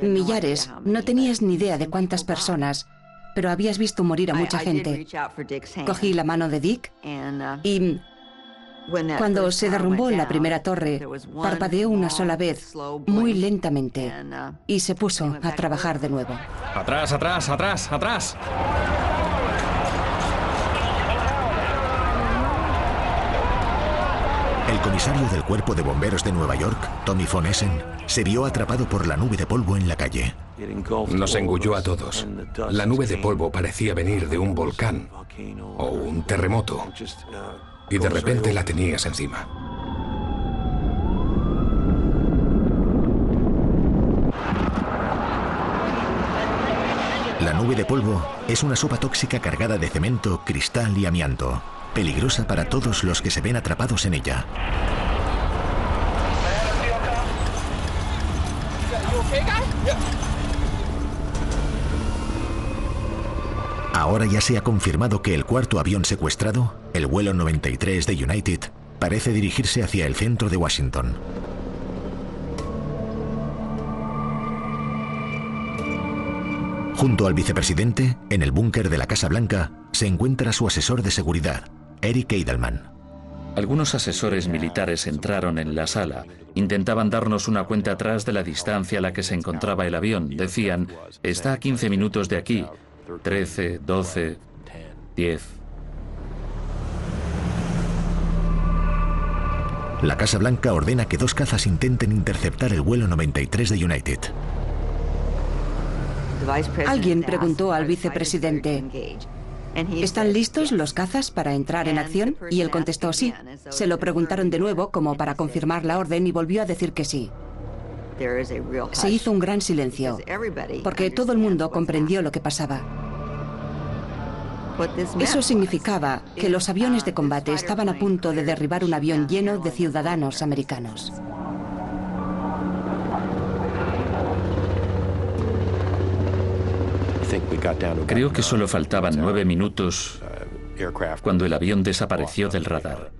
millares, no tenías ni idea de cuántas personas, pero habías visto morir a mucha gente. Cogí la mano de Dick y cuando se derrumbó la primera torre, parpadeó una sola vez, muy lentamente, y se puso a trabajar de nuevo. ¡Atrás, atrás, atrás, atrás! El comisario del Cuerpo de Bomberos de Nueva York, Tommy von Essen, se vio atrapado por la nube de polvo en la calle. Nos engulló a todos. La nube de polvo parecía venir de un volcán o un terremoto. Y de repente la tenías encima. La nube de polvo es una sopa tóxica cargada de cemento, cristal y amianto, peligrosa para todos los que se ven atrapados en ella. Ahora ya se ha confirmado que el cuarto avión secuestrado, el vuelo 93 de United, parece dirigirse hacia el centro de Washington. Junto al vicepresidente, en el búnker de la Casa Blanca, se encuentra su asesor de seguridad, Eric Edelman. Algunos asesores militares entraron en la sala. Intentaban darnos una cuenta atrás de la distancia a la que se encontraba el avión. Decían, está a 15 minutos de aquí. 13, 12, 10. La Casa Blanca ordena que 2 cazas intenten interceptar el vuelo 93 de United. Alguien preguntó al vicepresidente, ¿están listos los cazas para entrar en acción? Y él contestó sí. Se lo preguntaron de nuevo como para confirmar la orden y volvió a decir que sí. Se hizo un gran silencio, porque todo el mundo comprendió lo que pasaba. Eso significaba que los aviones de combate estaban a punto de derribar un avión lleno de ciudadanos americanos. Creo que solo faltaban 9 minutos cuando el avión desapareció del radar.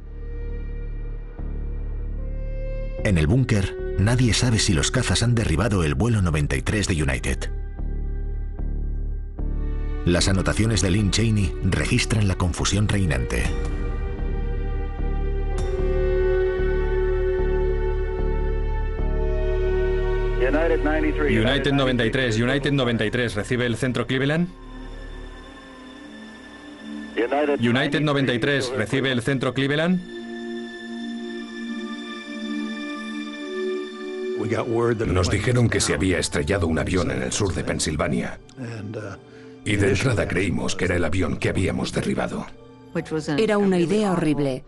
En el búnker, nadie sabe si los cazas han derribado el vuelo 93 de United. Las anotaciones de Lynn Cheney registran la confusión reinante. United 93, ¿recibe el centro Cleveland? United 93, ¿recibe el centro Cleveland? Nos dijeron que se había estrellado un avión en el sur de Pensilvania. Y de entrada creímos que era el avión que habíamos derribado. Era una idea horrible.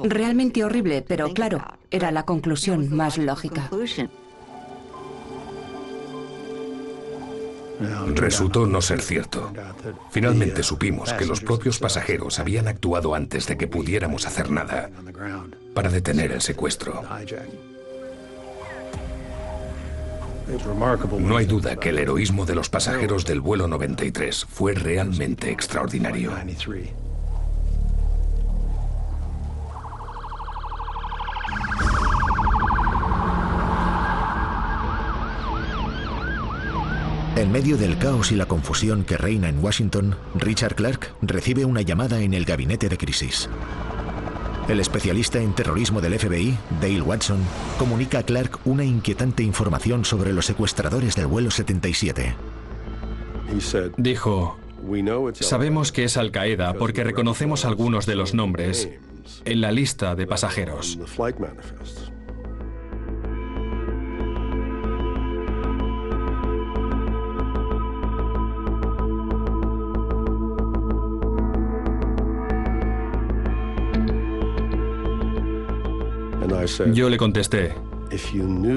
Realmente horrible, pero claro, era la conclusión más lógica. Resultó no ser cierto. Finalmente supimos que los propios pasajeros habían actuado antes de que pudiéramos hacer nada para detener el secuestro. No hay duda que el heroísmo de los pasajeros del vuelo 93 fue realmente extraordinario. En medio del caos y la confusión que reina en Washington, Richard Clarke recibe una llamada en el gabinete de crisis. El especialista en terrorismo del FBI, Dale Watson, comunica a Clarke una inquietante información sobre los secuestradores del vuelo 77. Dijo, sabemos que es Al-Qaeda porque reconocemos algunos de los nombres en la lista de pasajeros. Yo le contesté,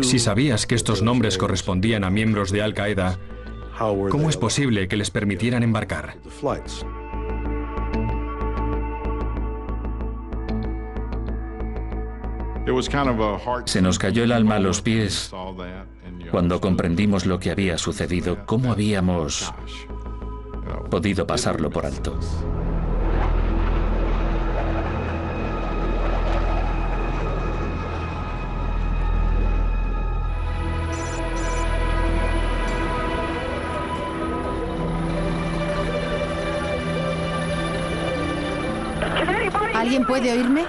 Si sabías que estos nombres correspondían a miembros de Al-Qaeda, ¿cómo es posible que les permitieran embarcar? Se nos cayó el alma a los pies cuando comprendimos lo que había sucedido, cómo habíamos podido pasarlo por alto. ¿Alguien puede oírme?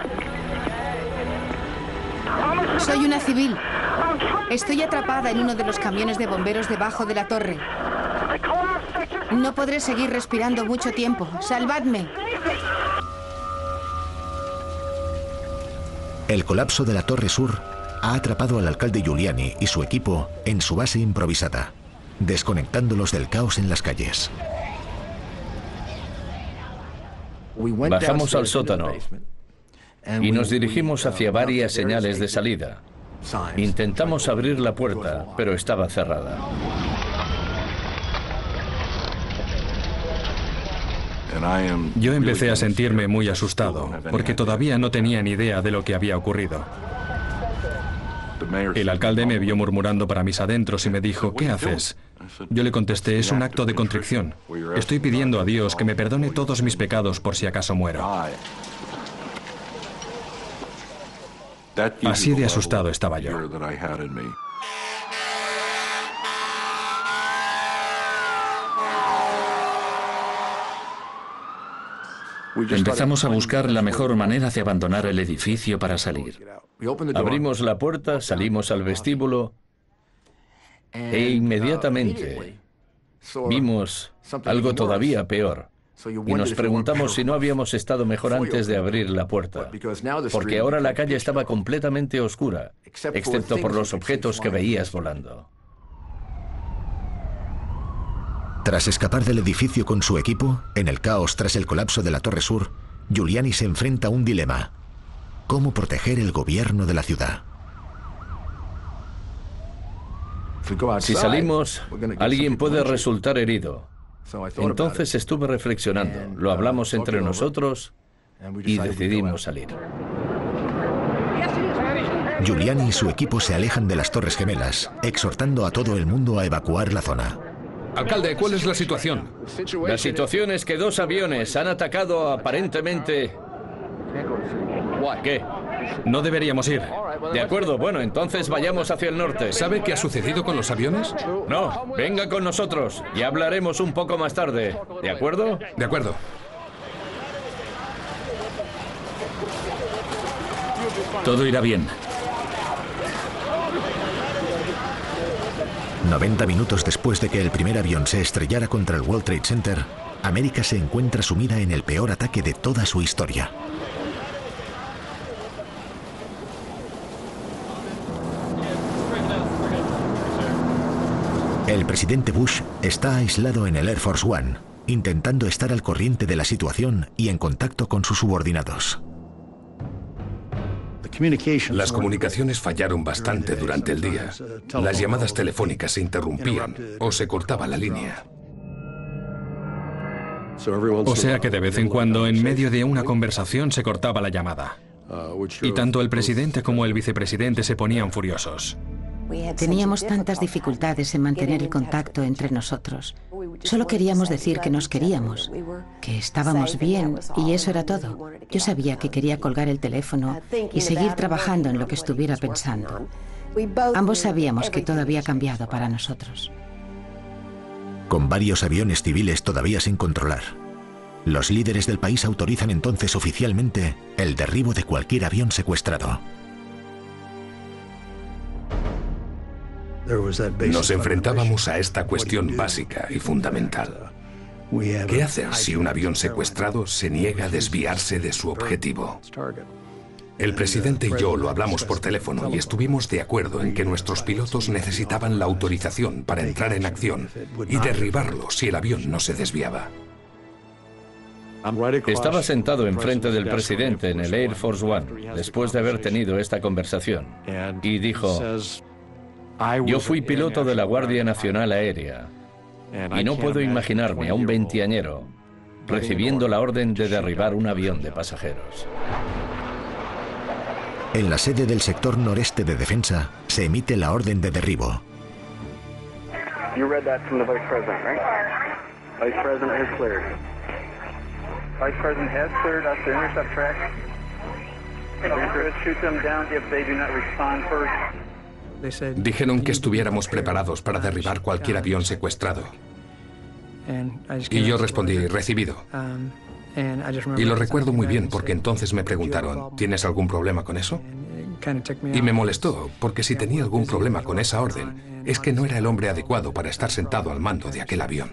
Soy una civil. Estoy atrapada en uno de los camiones de bomberos debajo de la torre. No podré seguir respirando mucho tiempo. ¡Salvadme! El colapso de la Torre Sur ha atrapado al alcalde Giuliani y su equipo en su base improvisada, desconectándolos del caos en las calles. Bajamos al sótano y nos dirigimos hacia varias señales de salida. Intentamos abrir la puerta, pero estaba cerrada. Yo empecé a sentirme muy asustado, porque todavía no tenía ni idea de lo que había ocurrido. El alcalde me vio murmurando para mis adentros y me dijo, ¿qué haces? Yo le contesté, es un acto de contrición. Estoy pidiendo a Dios que me perdone todos mis pecados por si acaso muero. Así de asustado estaba yo. Empezamos a buscar la mejor manera de abandonar el edificio para salir. Abrimos la puerta, salimos al vestíbulo e inmediatamente vimos algo todavía peor. Y nos preguntamos si no habíamos estado mejor antes de abrir la puerta, porque ahora la calle estaba completamente oscura, excepto por los objetos que veías volando. Tras escapar del edificio con su equipo, en el caos tras el colapso de la Torre Sur, Giuliani se enfrenta a un dilema: ¿cómo proteger el gobierno de la ciudad? Si salimos, alguien puede resultar herido. Entonces estuve reflexionando, lo hablamos entre nosotros y decidimos salir. Giuliani y su equipo se alejan de las Torres Gemelas, exhortando a todo el mundo a evacuar la zona. Alcalde, ¿cuál es la situación? La situación es que 2 aviones han atacado aparentemente... ¿Qué? No deberíamos ir. De acuerdo, bueno, entonces vayamos hacia el norte. ¿Sabe qué ha sucedido con los aviones? No, venga con nosotros y hablaremos un poco más tarde. ¿De acuerdo? De acuerdo. Todo irá bien. 90 minutos después de que el primer avión se estrellara contra el World Trade Center, América se encuentra sumida en el peor ataque de toda su historia. El presidente Bush está aislado en el Air Force One, intentando estar al corriente de la situación y en contacto con sus subordinados. Las comunicaciones fallaron bastante durante el día. Las llamadas telefónicas se interrumpían o se cortaba la línea. O sea que de vez en cuando, en medio de una conversación, se cortaba la llamada. Y tanto el presidente como el vicepresidente se ponían furiosos. Teníamos tantas dificultades en mantener el contacto entre nosotros. Solo queríamos decir que nos queríamos, que estábamos bien, y eso era todo. Yo sabía que quería colgar el teléfono y seguir trabajando en lo que estuviera pensando. Ambos sabíamos que todo había cambiado para nosotros. Con varios aviones civiles todavía sin controlar, los líderes del país autorizan entonces oficialmente el derribo de cualquier avión secuestrado. Nos enfrentábamos a esta cuestión básica y fundamental. ¿Qué hacer si un avión secuestrado se niega a desviarse de su objetivo? El presidente y yo lo hablamos por teléfono y estuvimos de acuerdo en que nuestros pilotos necesitaban la autorización para entrar en acción y derribarlo si el avión no se desviaba. Estaba sentado enfrente del presidente en el Air Force One, después de haber tenido esta conversación, y dijo: yo fui piloto de la Guardia Nacional Aérea, y no puedo imaginarme a un veinteañero recibiendo la orden de derribar un avión de pasajeros. En la sede del sector noreste de defensa se emite la orden de derribo. You read that from the Vice President, right? Vice President has cleared. Vice President has cleared us to intercept track. Shoot them down if they do not respond first. Dijeron que estuviéramos preparados para derribar cualquier avión secuestrado. Y yo respondí: recibido. Y lo recuerdo muy bien porque entonces me preguntaron: ¿tienes algún problema con eso? Y me molestó, porque si tenía algún problema con esa orden, es que no era el hombre adecuado para estar sentado al mando de aquel avión.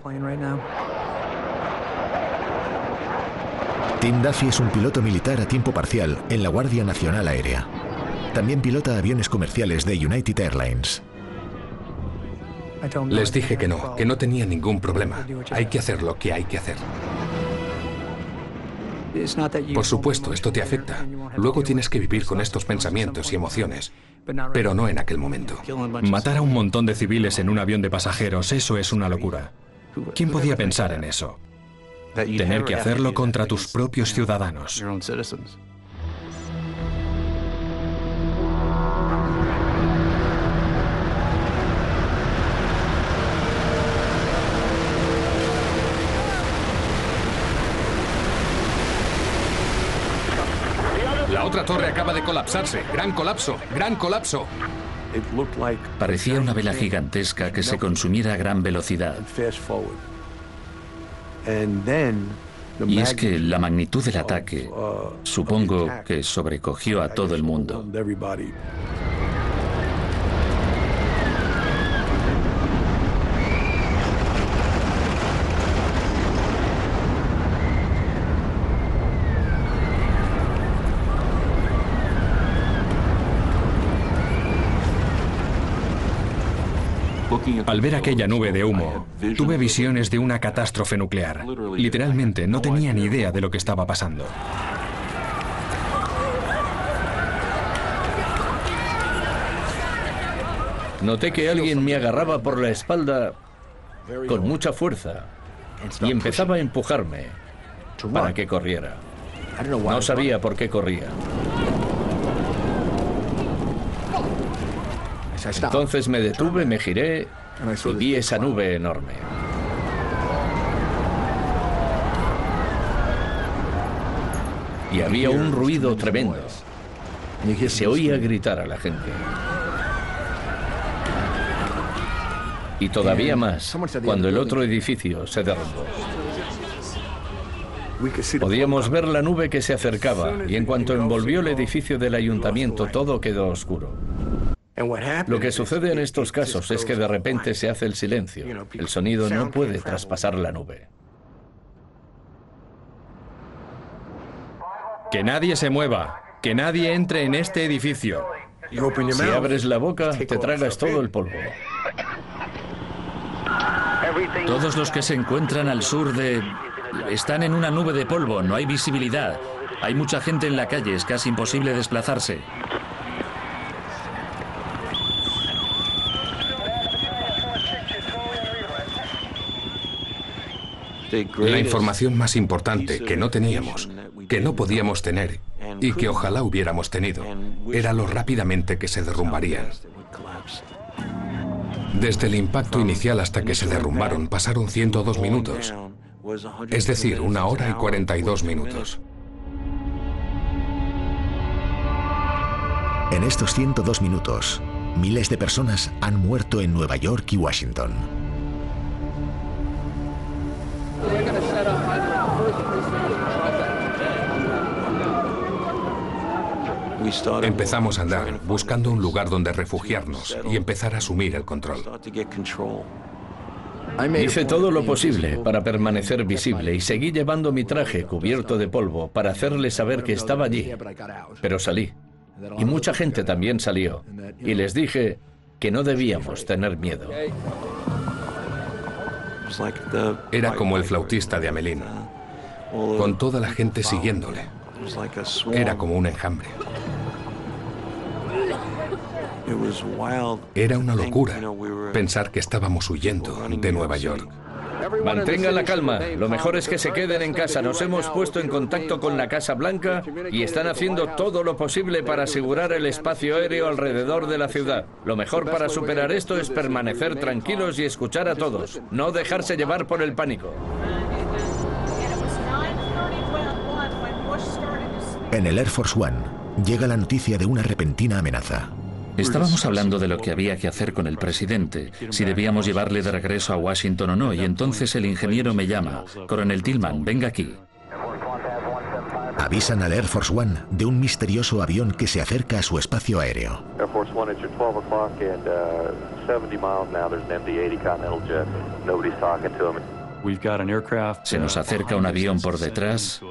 Tim Duffy es un piloto militar a tiempo parcial en la Guardia Nacional Aérea. También pilota aviones comerciales de United Airlines. Les dije que no tenía ningún problema. Hay que hacer lo que hay que hacer. Por supuesto, esto te afecta. Luego tienes que vivir con estos pensamientos y emociones, pero no en aquel momento. Matar a un montón de civiles en un avión de pasajeros, eso es una locura. ¿Quién podía pensar en eso? Tener que hacerlo contra tus propios ciudadanos. La otra torre acaba de colapsarse. ¡Gran colapso! ¡Gran colapso! Parecía una vela gigantesca que se consumiera a gran velocidad. Y es que la magnitud del ataque, supongo que sobrecogió a todo el mundo. Al ver aquella nube de humo, tuve visiones de una catástrofe nuclear. Literalmente, no tenía ni idea de lo que estaba pasando. Noté que alguien me agarraba por la espalda con mucha fuerza y empezaba a empujarme para que corriera. No sabía por qué corría. Entonces me detuve, me giré y vi esa nube enorme. Y había un ruido tremendo. Se oía gritar a la gente. Y todavía más cuando el otro edificio se derrumbó. Podíamos ver la nube que se acercaba y en cuanto envolvió el edificio del ayuntamiento todo quedó oscuro. Lo que sucede en estos casos es que de repente se hace el silencio. El sonido no puede traspasar la nube. Que nadie se mueva, que nadie entre en este edificio. Si abres la boca, te tragas todo el polvo. Todos los que se encuentran al sur están en una nube de polvo, no hay visibilidad. Hay mucha gente en la calle, es casi imposible desplazarse. La información más importante que no teníamos, que no podíamos tener y que ojalá hubiéramos tenido, era lo rápidamente que se derrumbarían. Desde el impacto inicial hasta que se derrumbaron pasaron 102 minutos, es decir, 1 hora y 42 minutos. En estos 102 minutos, miles de personas han muerto en Nueva York y Washington. Empezamos a andar, buscando un lugar donde refugiarnos y empezar a asumir el control. Hice todo lo posible para permanecer visible y seguí llevando mi traje cubierto de polvo para hacerles saber que estaba allí. Pero salí. Y mucha gente también salió. Y les dije que no debíamos tener miedo. Era como el flautista de Amelín. con toda la gente siguiéndole. Era como un enjambre. Era una locura pensar que estábamos huyendo de Nueva York. Mantengan la calma. Lo mejor es que se queden en casa. Nos hemos puesto en contacto con la Casa Blanca y están haciendo todo lo posible para asegurar el espacio aéreo alrededor de la ciudad. Lo mejor para superar esto es permanecer tranquilos y escuchar a todos. No dejarse llevar por el pánico. En el Air Force One llega la noticia de una repentina amenaza. Estábamos hablando de lo que había que hacer con el presidente, si debíamos llevarle de regreso a Washington o no, y entonces el ingeniero me llama. Coronel Tillman, venga aquí. Avisan al Air Force One de un misterioso avión que se acerca a su espacio aéreo. Air Force One, it's your 12 o'clock and 70 miles now. There's an MD-80 Continental jet. Nobody's talking to him. Se nos acerca un avión por detrás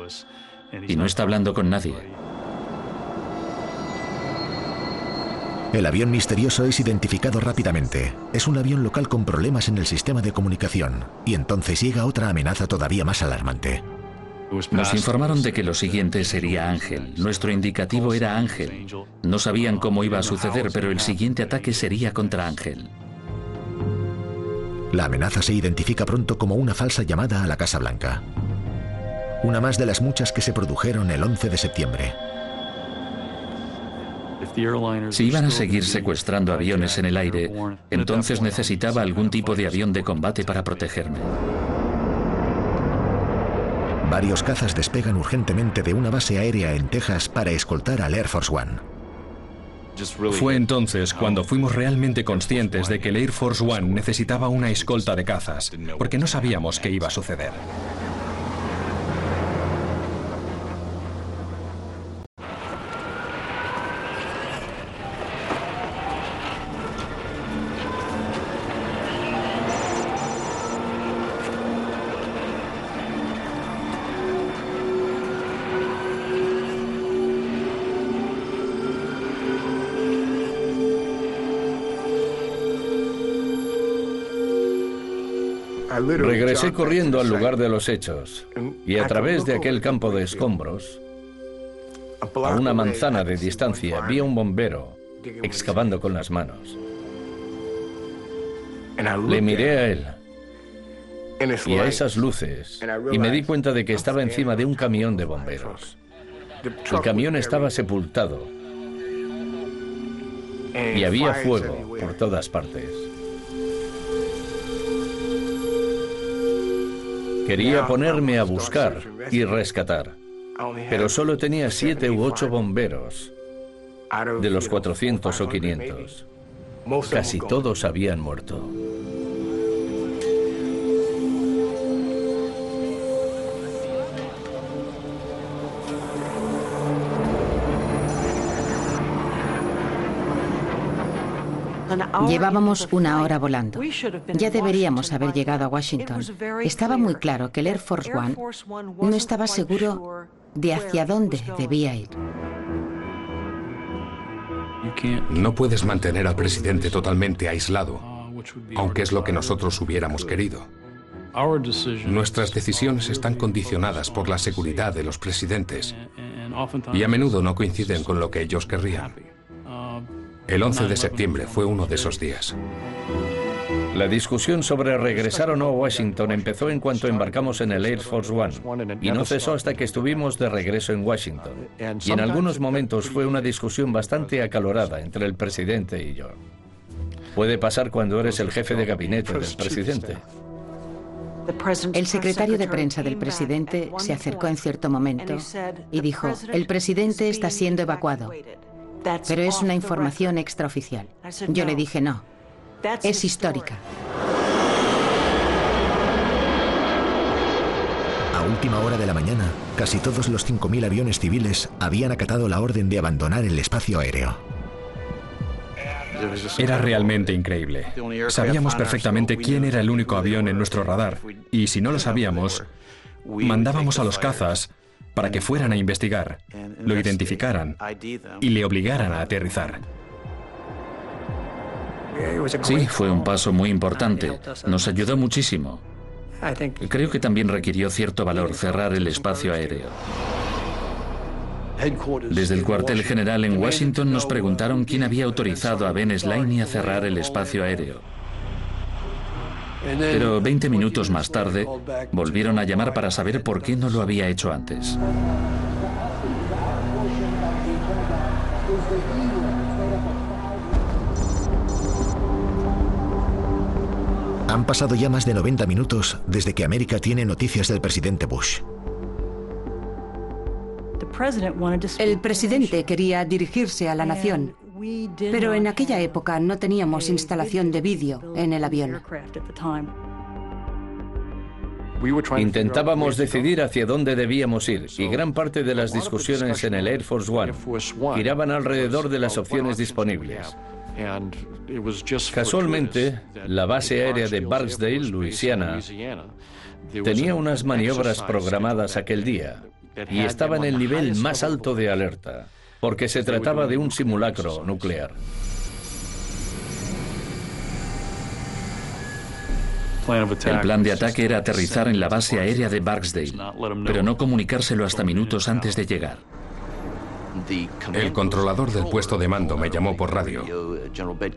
y no está hablando con nadie. El avión misterioso es identificado rápidamente. Es un avión local con problemas en el sistema de comunicación. Y entonces llega otra amenaza todavía más alarmante. Nos informaron de que lo siguiente sería Ángel. Nuestro indicativo era Ángel. No sabían cómo iba a suceder, pero el siguiente ataque sería contra Ángel. La amenaza se identifica pronto como una falsa llamada a la Casa Blanca. Una más de las muchas que se produjeron el 11 de septiembre. Si iban a seguir secuestrando aviones en el aire, entonces necesitaba algún tipo de avión de combate para protegerme. Varios cazas despegan urgentemente de una base aérea en Texas para escoltar al Air Force One. Fue entonces cuando fuimos realmente conscientes de que el Air Force One necesitaba una escolta de cazas, porque no sabíamos qué iba a suceder. Regresé corriendo al lugar de los hechos y a través de aquel campo de escombros, a una manzana de distancia, vi a un bombero excavando con las manos. Le miré a él y a esas luces y me di cuenta de que estaba encima de un camión de bomberos. El camión estaba sepultado y había fuego por todas partes. Quería ponerme a buscar y rescatar, pero solo tenía 7 u 8 bomberos de los 400 o 500. Casi todos habían muerto. Llevábamos 1 hora volando. Ya deberíamos haber llegado a Washington. Estaba muy claro que el Air Force One no estaba seguro de hacia dónde debía ir. No puedes mantener al presidente totalmente aislado, aunque es lo que nosotros hubiéramos querido. Nuestras decisiones están condicionadas por la seguridad de los presidentes y a menudo no coinciden con lo que ellos querrían. El 11 de septiembre fue uno de esos días. La discusión sobre regresar o no a Washington empezó en cuanto embarcamos en el Air Force One y no cesó hasta que estuvimos de regreso en Washington. Y en algunos momentos fue una discusión bastante acalorada entre el presidente y yo. Puede pasar cuando eres el jefe de gabinete del presidente. El secretario de prensa del presidente se acercó en cierto momento y dijo: el presidente está siendo evacuado, pero es una información extraoficial. Yo le dije: no, es histórica. A última hora de la mañana, casi todos los 5.000 aviones civiles habían acatado la orden de abandonar el espacio aéreo. Era realmente increíble. Sabíamos perfectamente quién era el único avión en nuestro radar, y si no lo sabíamos, mandábamos a los cazas para que fueran a investigar, lo identificaran y le obligaran a aterrizar. Sí, fue un paso muy importante. Nos ayudó muchísimo. Creo que también requirió cierto valor cerrar el espacio aéreo. Desde el cuartel general en Washington nos preguntaron quién había autorizado a Ben Slaney a cerrar el espacio aéreo. Pero 20 minutos más tarde, volvieron a llamar para saber por qué no lo había hecho antes. Han pasado ya más de 90 minutos desde que América tiene noticias del presidente Bush. El presidente quería dirigirse a la nación, pero en aquella época no teníamos instalación de vídeo en el avión. Intentábamos decidir hacia dónde debíamos ir, y gran parte de las discusiones en el Air Force One giraban alrededor de las opciones disponibles. Casualmente, la base aérea de Barksdale, Luisiana, tenía unas maniobras programadas aquel día y estaba en el nivel más alto de alerta, porque se trataba de un simulacro nuclear. El plan de ataque era aterrizar en la base aérea de Barksdale, pero no comunicárselo hasta minutos antes de llegar. El controlador del puesto de mando me llamó por radio.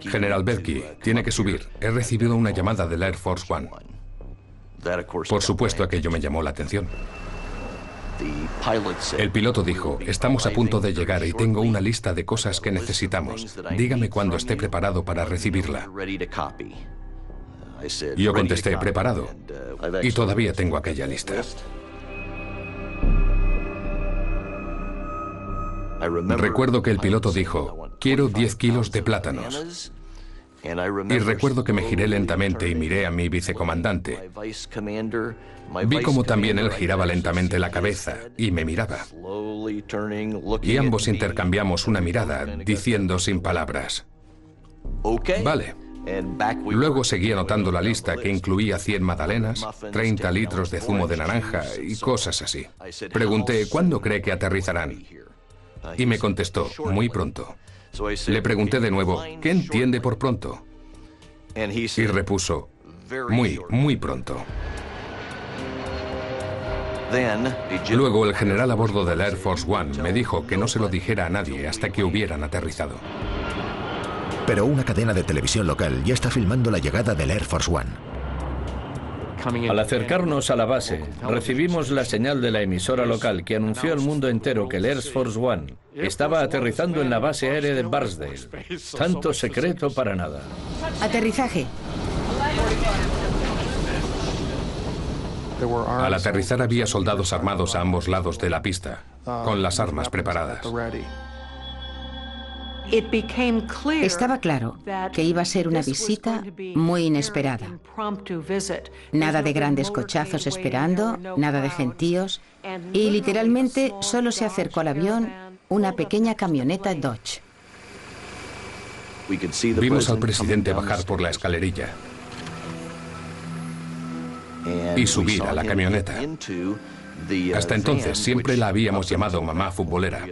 General Bedke, tiene que subir. He recibido una llamada del Air Force One. Por supuesto, aquello me llamó la atención. El piloto dijo, estamos a punto de llegar y tengo una lista de cosas que necesitamos. Dígame cuando esté preparado para recibirla. Yo contesté, preparado. Y todavía tengo aquella lista. Recuerdo que el piloto dijo, quiero 10 kilos de plátanos. Y recuerdo que me giré lentamente y miré a mi vicecomandante. Vi como también él giraba lentamente la cabeza y me miraba. Y ambos intercambiamos una mirada, diciendo sin palabras, vale. Luego seguí anotando la lista, que incluía 100 magdalenas, 30 litros de zumo de naranja y cosas así. Pregunté, ¿cuándo cree que aterrizarán? Y me contestó, muy pronto. Le pregunté de nuevo, ¿qué entiende por pronto? Y repuso, muy pronto. Luego el general a bordo del Air Force One me dijo que no se lo dijera a nadie hasta que hubieran aterrizado. Pero una cadena de televisión local ya está filmando la llegada del Air Force One. Al acercarnos a la base, recibimos la señal de la emisora local que anunció al mundo entero que el Air Force One estaba aterrizando en la base aérea de Barksdale. Tanto secreto para nada. Aterrizaje. Al aterrizar había soldados armados a ambos lados de la pista, con las armas preparadas. Estaba claro que iba a ser una visita muy inesperada. Nada de grandes cochazos esperando, nada de gentíos, y literalmente solo se acercó al avión una pequeña camioneta Dodge. Vimos al presidente bajar por la escalerilla y subir a la camioneta. Hasta entonces siempre la habíamos llamado mamá futbolera,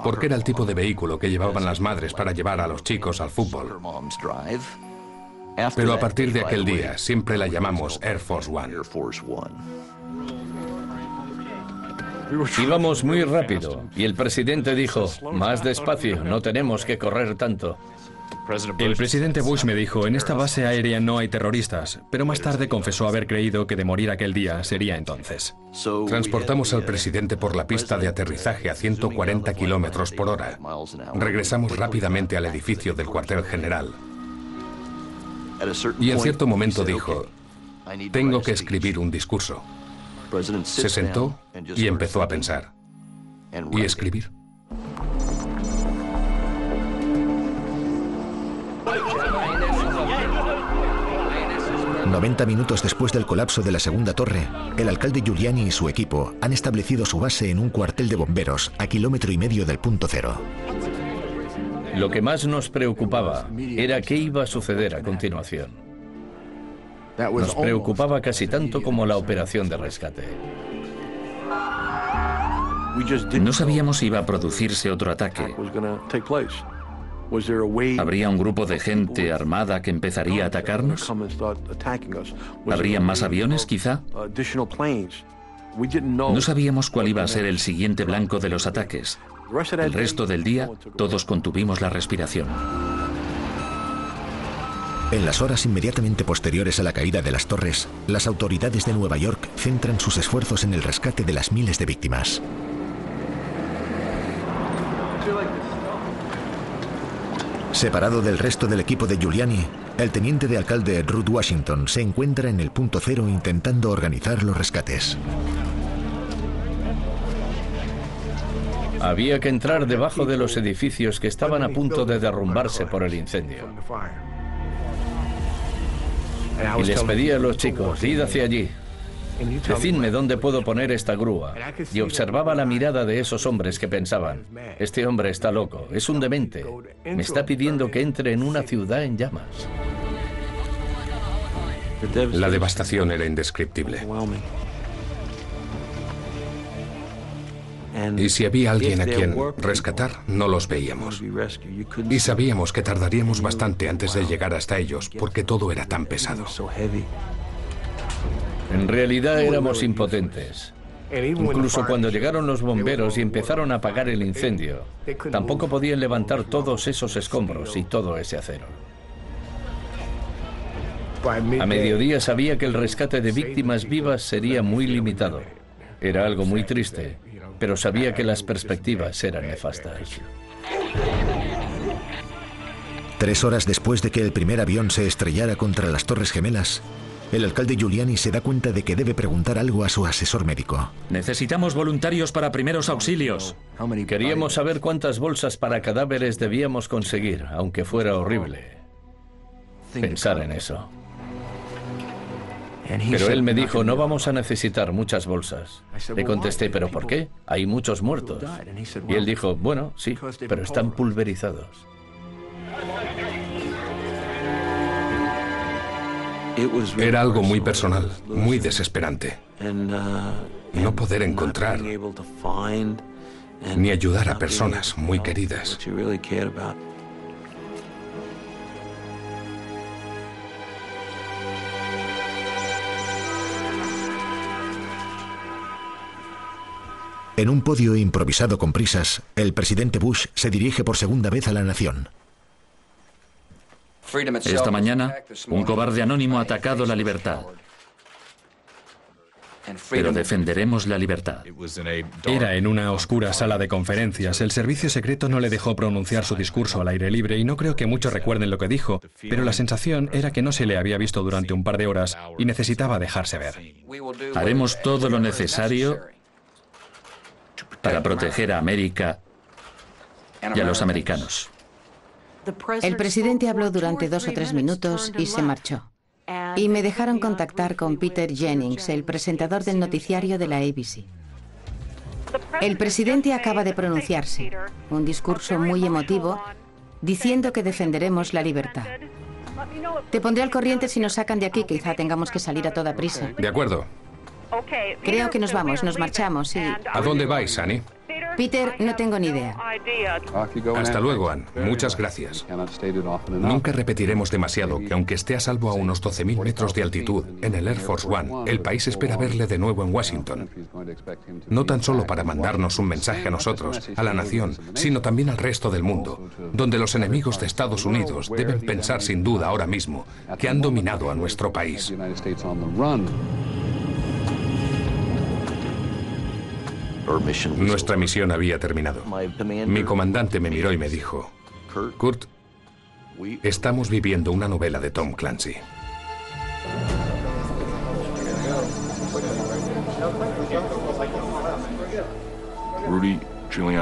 porque era el tipo de vehículo que llevaban las madres para llevar a los chicos al fútbol. Pero a partir de aquel día siempre la llamamos Air Force One. Íbamos muy rápido y el presidente dijo, más despacio, no tenemos que correr tanto. El presidente Bush me dijo, en esta base aérea no hay terroristas, pero más tarde confesó haber creído que de morir aquel día sería entonces. Transportamos al presidente por la pista de aterrizaje a 140 kilómetros por hora. Regresamos rápidamente al edificio del cuartel general. Y en cierto momento dijo, tengo que escribir un discurso. Se sentó y empezó a pensar. ¿Y escribir? «90 minutos después del colapso de la segunda torre, el alcalde Giuliani y su equipo han establecido su base en un cuartel de bomberos a 1,5 kilómetros del punto cero. Lo que más nos preocupaba era qué iba a suceder a continuación. Nos preocupaba casi tanto como la operación de rescate. No sabíamos si iba a producirse otro ataque. ¿Habría un grupo de gente armada que empezaría a atacarnos? ¿Habría más aviones, quizá? No sabíamos cuál iba a ser el siguiente blanco de los ataques. El resto del día, todos contuvimos la respiración. En las horas inmediatamente posteriores a la caída de las torres, las autoridades de Nueva York centran sus esfuerzos en el rescate de las miles de víctimas. Separado del resto del equipo de Giuliani, el teniente de alcalde Ruth Washington se encuentra en el punto cero intentando organizar los rescates. Había que entrar debajo de los edificios que estaban a punto de derrumbarse por el incendio. Y les pedí a los chicos, id hacia allí. Decidme dónde puedo poner esta grúa. Y observaba la mirada de esos hombres que pensaban, este hombre está loco, es un demente. Me está pidiendo que entre en una ciudad en llamas. La devastación era indescriptible. Y si había alguien a quien rescatar, no los veíamos. Y sabíamos que tardaríamos bastante antes de llegar hasta ellos, porque todo era tan pesado. En realidad éramos impotentes. Incluso cuando llegaron los bomberos y empezaron a apagar el incendio, tampoco podían levantar todos esos escombros y todo ese acero. A mediodía sabía que el rescate de víctimas vivas sería muy limitado. Era algo muy triste, pero sabía que las perspectivas eran nefastas. 3 horas después de que el primer avión se estrellara contra las Torres Gemelas, el alcalde Giuliani se da cuenta de que debe preguntar algo a su asesor médico. Necesitamos voluntarios para primeros auxilios. Queríamos saber cuántas bolsas para cadáveres debíamos conseguir, aunque fuera horrible pensar en eso. Pero él me dijo, no vamos a necesitar muchas bolsas. Le contesté, ¿pero por qué? Hay muchos muertos. Y él dijo, bueno, sí, pero están pulverizados. Era algo muy personal, muy desesperante. No poder encontrar ni ayudar a personas muy queridas. En un podio improvisado con prisas, el presidente Bush se dirige por segunda vez a la nación. Esta mañana, un cobarde anónimo ha atacado la libertad. Pero defenderemos la libertad. Era en una oscura sala de conferencias. El servicio secreto no le dejó pronunciar su discurso al aire libre y no creo que muchos recuerden lo que dijo, pero la sensación era que no se le había visto durante un par de horas y necesitaba dejarse ver. Haremos todo lo necesario para proteger a América y a los americanos. El presidente habló durante 2 o 3 minutos y se marchó. Y me dejaron contactar con Peter Jennings, el presentador del noticiario de la ABC. El presidente acaba de pronunciarse, un discurso muy emotivo, diciendo que defenderemos la libertad. Te pondré al corriente si nos sacan de aquí, quizá tengamos que salir a toda prisa. De acuerdo. Creo que nos vamos, nos marchamos y... ¿A dónde vais, Annie? Peter, no tengo ni idea. Hasta luego, Ann. Muchas gracias. Nunca repetiremos demasiado que aunque esté a salvo a unos 12.000 metros de altitud en el Air Force One, el país espera verle de nuevo en Washington. No tan solo para mandarnos un mensaje a nosotros, a la nación, sino también al resto del mundo, donde los enemigos de Estados Unidos deben pensar sin duda ahora mismo que han dominado a nuestro país. Nuestra misión había terminado. Mi comandante me miró y me dijo, Kurt, estamos viviendo una novela de Tom Clancy.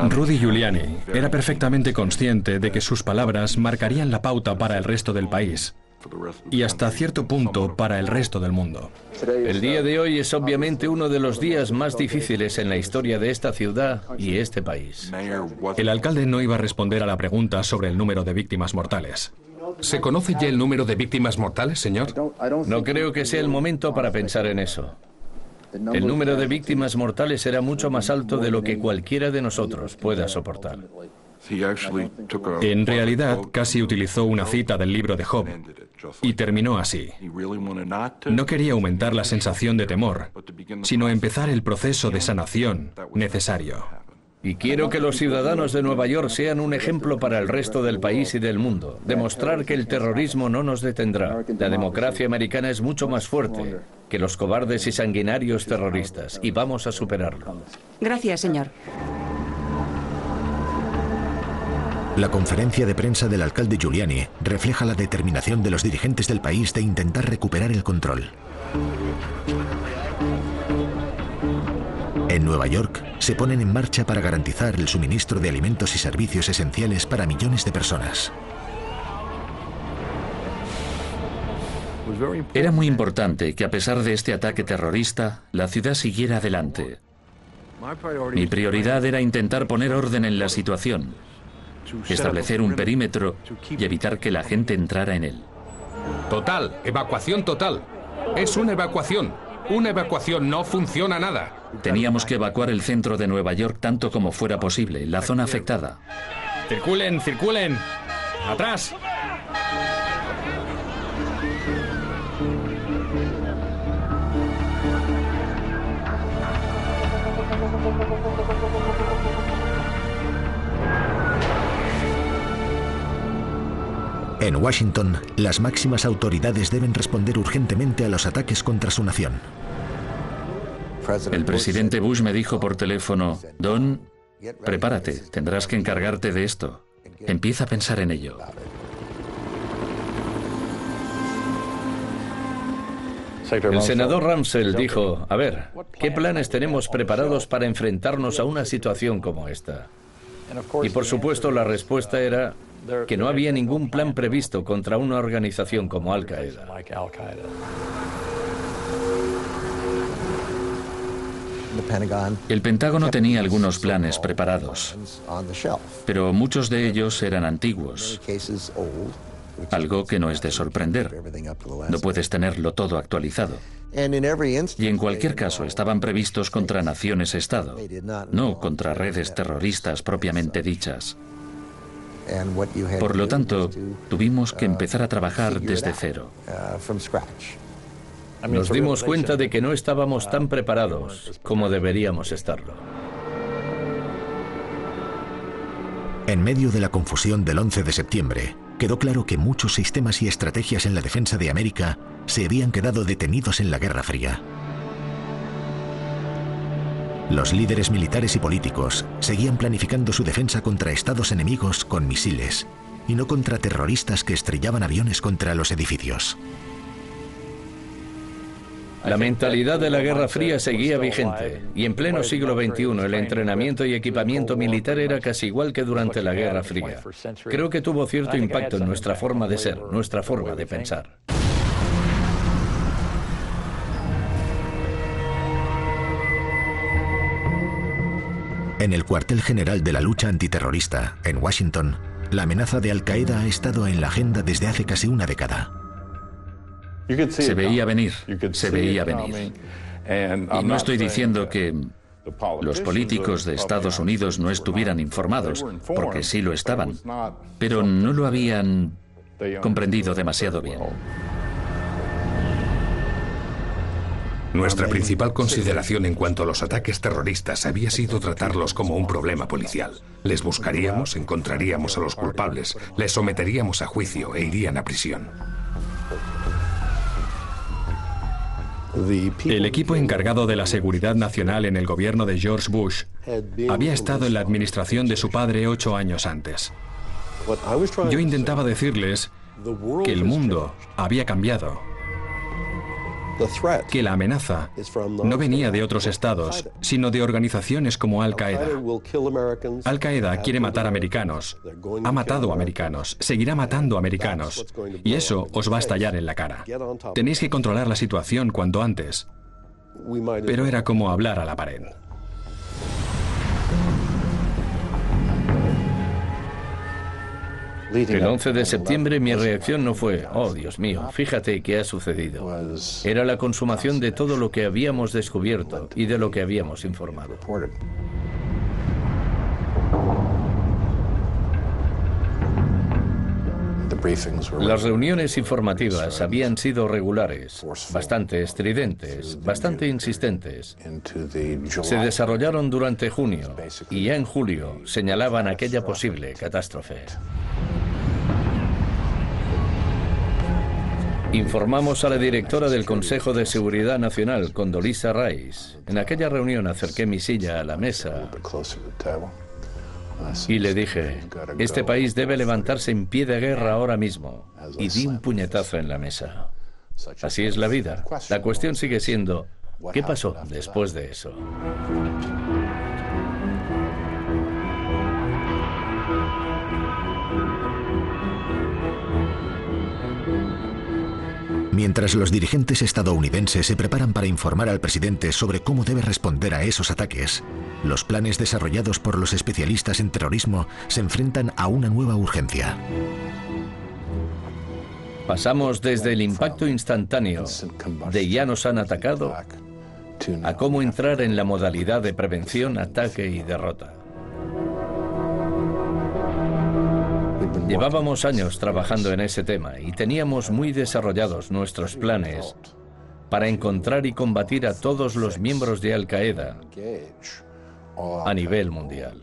Rudy Giuliani era perfectamente consciente de que sus palabras marcarían la pauta para el resto del país y hasta cierto punto para el resto del mundo. El día de hoy es obviamente uno de los días más difíciles en la historia de esta ciudad y este país. El alcalde no iba a responder a la pregunta sobre el número de víctimas mortales. ¿Se conoce ya el número de víctimas mortales, señor? No creo que sea el momento para pensar en eso. El número de víctimas mortales será mucho más alto de lo que cualquiera de nosotros pueda soportar. En realidad, casi utilizó una cita del libro de Job y terminó así. No quería aumentar la sensación de temor, sino empezar el proceso de sanación necesario. Y quiero que los ciudadanos de Nueva York sean un ejemplo para el resto del país y del mundo. Demostrar que el terrorismo no nos detendrá. La democracia americana es mucho más fuerte que los cobardes y sanguinarios terroristas, y vamos a superarlo. Gracias, señor. La conferencia de prensa del alcalde Giuliani refleja la determinación de los dirigentes del país de intentar recuperar el control. En Nueva York, se ponen en marcha para garantizar el suministro de alimentos y servicios esenciales para millones de personas. Era muy importante que a pesar de este ataque terrorista, la ciudad siguiera adelante. Mi prioridad era intentar poner orden en la situación, establecer un perímetro y evitar que la gente entrara en él. Total, evacuación total. Es una evacuación. Una evacuación, no funciona nada. Teníamos que evacuar el centro de Nueva York tanto como fuera posible, la zona afectada. ¡Circulen, circulen! ¡Atrás! En Washington, las máximas autoridades deben responder urgentemente a los ataques contra su nación. El presidente Bush me dijo por teléfono: Don, prepárate, tendrás que encargarte de esto. Empieza a pensar en ello. El senador Ramsell dijo: a ver, ¿qué planes tenemos preparados para enfrentarnos a una situación como esta? Y por supuesto la respuesta era que no había ningún plan previsto contra una organización como Al-Qaeda. El Pentágono tenía algunos planes preparados, pero muchos de ellos eran antiguos, algo que no es de sorprender. No puedes tenerlo todo actualizado. Y en cualquier caso estaban previstos contra naciones-estado, no contra redes terroristas propiamente dichas. Por lo tanto, tuvimos que empezar a trabajar desde cero. Nos dimos cuenta de que no estábamos tan preparados como deberíamos estarlo. En medio de la confusión del 11 de septiembre, quedó claro que muchos sistemas y estrategias en la defensa de América se habían quedado detenidos en la Guerra Fría. Los líderes militares y políticos seguían planificando su defensa contra estados enemigos con misiles, y no contra terroristas que estrellaban aviones contra los edificios. La mentalidad de la Guerra Fría seguía vigente, y en pleno siglo XXI el entrenamiento y equipamiento militar era casi igual que durante la Guerra Fría. Creo que tuvo cierto impacto en nuestra forma de ser, nuestra forma de pensar. En el cuartel general de la lucha antiterrorista, en Washington, la amenaza de Al-Qaeda ha estado en la agenda desde hace casi una década. Se veía venir, se veía venir. Y no estoy diciendo que los políticos de Estados Unidos no estuvieran informados, porque sí lo estaban, pero no lo habían comprendido demasiado bien. Nuestra principal consideración en cuanto a los ataques terroristas había sido tratarlos como un problema policial. Les buscaríamos, encontraríamos a los culpables, les someteríamos a juicio e irían a prisión. El equipo encargado de la seguridad nacional en el gobierno de George Bush había estado en la administración de su padre 8 años antes. Yo intentaba decirles que el mundo había cambiado, que la amenaza no venía de otros estados, sino de organizaciones como Al-Qaeda. Al-Qaeda quiere matar americanos, ha matado americanos, seguirá matando americanos, y eso os va a estallar en la cara. Tenéis que controlar la situación cuanto antes. Pero era como hablar a la pared. El 11 de septiembre mi reacción no fue: oh Dios mío, fíjate qué ha sucedido. Era la consumación de todo lo que habíamos descubierto y de lo que habíamos informado. Las reuniones informativas habían sido regulares, bastante estridentes, bastante insistentes. Se desarrollaron durante junio y ya en julio señalaban aquella posible catástrofe. Informamos a la directora del Consejo de Seguridad Nacional, Condoleezza Rice. En aquella reunión acerqué mi silla a la mesa y le dije, este país debe levantarse en pie de guerra ahora mismo. Y di un puñetazo en la mesa. Así es la vida. La cuestión sigue siendo, ¿qué pasó después de eso? Mientras los dirigentes estadounidenses se preparan para informar al presidente sobre cómo debe responder a esos ataques, los planes desarrollados por los especialistas en terrorismo se enfrentan a una nueva urgencia. Pasamos desde el impacto instantáneo de ya nos han atacado a cómo entrar en la modalidad de prevención, ataque y derrota. Llevábamos años trabajando en ese tema y teníamos muy desarrollados nuestros planes para encontrar y combatir a todos los miembros de Al-Qaeda a nivel mundial.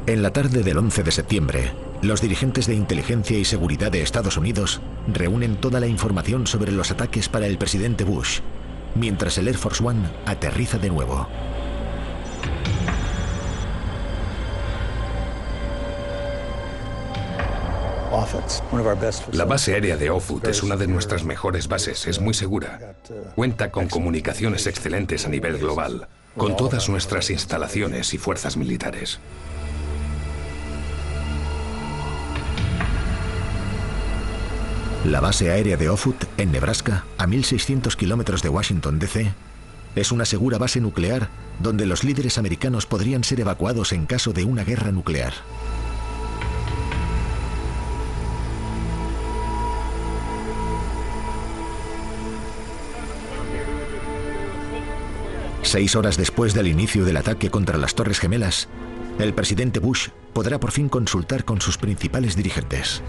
En la tarde del 11 de septiembre, los dirigentes de inteligencia y seguridad de Estados Unidos reúnen toda la información sobre los ataques para el presidente Bush, mientras el Air Force One aterriza de nuevo. La base aérea de Offutt es una de nuestras mejores bases, es muy segura. Cuenta con comunicaciones excelentes a nivel global, con todas nuestras instalaciones y fuerzas militares. La base aérea de Offutt, en Nebraska, a 1.600 kilómetros de Washington, D.C., es una segura base nuclear donde los líderes americanos podrían ser evacuados en caso de una guerra nuclear. Seis horas después del inicio del ataque contra las Torres Gemelas, el presidente Bush podrá por fin consultar con sus principales dirigentes.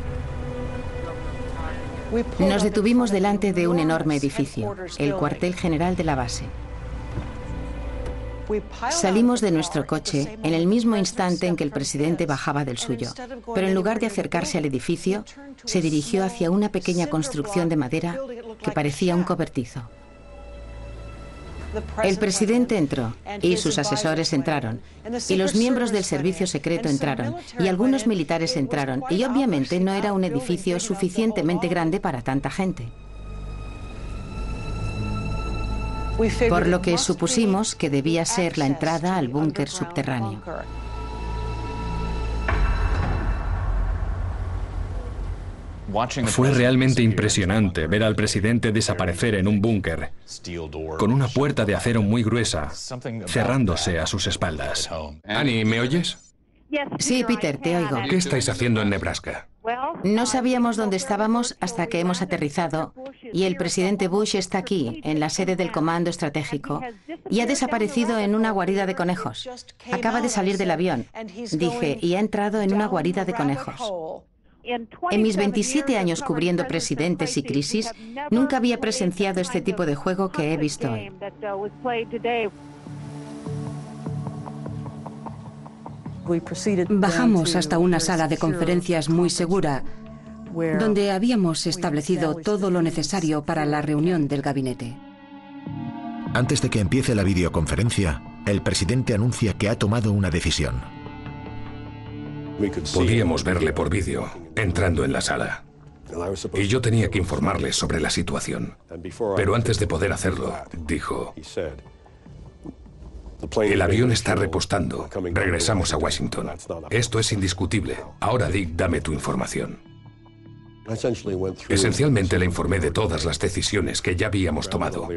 Nos detuvimos delante de un enorme edificio, el cuartel general de la base. Salimos de nuestro coche en el mismo instante en que el presidente bajaba del suyo, pero en lugar de acercarse al edificio, se dirigió hacia una pequeña construcción de madera que parecía un cobertizo. El presidente entró y sus asesores entraron y los miembros del servicio secreto entraron y algunos militares entraron y obviamente no era un edificio suficientemente grande para tanta gente. Por lo que supusimos que debía ser la entrada al búnker subterráneo. Fue realmente impresionante ver al presidente desaparecer en un búnker, con una puerta de acero muy gruesa, cerrándose a sus espaldas. Annie, ¿me oyes? Sí, Peter, te oigo. ¿Qué estáis haciendo en Nebraska? No sabíamos dónde estábamos hasta que hemos aterrizado y el presidente Bush está aquí, en la sede del Comando Estratégico, y ha desaparecido en una guarida de conejos. Acaba de salir del avión, dije, y ha entrado en una guarida de conejos. En mis 27 años cubriendo presidentes y crisis, nunca había presenciado este tipo de juego que he visto hoy. Bajamos hasta una sala de conferencias muy segura, donde habíamos establecido todo lo necesario para la reunión del gabinete. Antes de que empiece la videoconferencia, el presidente anuncia que ha tomado una decisión. Podíamos verle por vídeo, entrando en la sala. Y yo tenía que informarles sobre la situación. Pero antes de poder hacerlo, dijo: el avión está repostando. Regresamos a Washington. Esto es indiscutible. Ahora, Dick, dame tu información. Esencialmente le informé de todas las decisiones que ya habíamos tomado.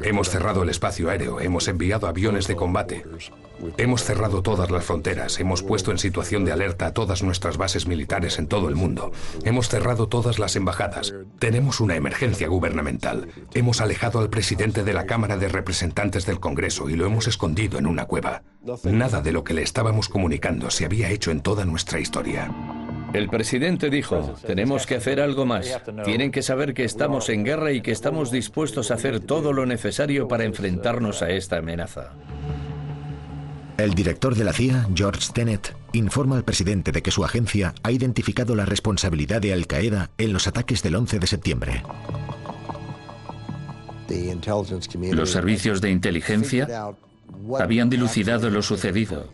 Hemos cerrado el espacio aéreo, hemos enviado aviones de combate, hemos cerrado todas las fronteras, hemos puesto en situación de alerta a todas nuestras bases militares en todo el mundo, hemos cerrado todas las embajadas, tenemos una emergencia gubernamental, hemos alejado al presidente de la Cámara de Representantes del Congreso y lo hemos escondido en una cueva. Nada de lo que le estábamos comunicando se había hecho en toda nuestra historia. El presidente dijo, tenemos que hacer algo más. Tienen que saber que estamos en guerra y que estamos dispuestos a hacer todo lo necesario para enfrentarnos a esta amenaza. El director de la CIA, George Tenet, informa al presidente de que su agencia ha identificado la responsabilidad de Al-Qaeda en los ataques del 11 de septiembre. Los servicios de inteligencia habían dilucidado lo sucedido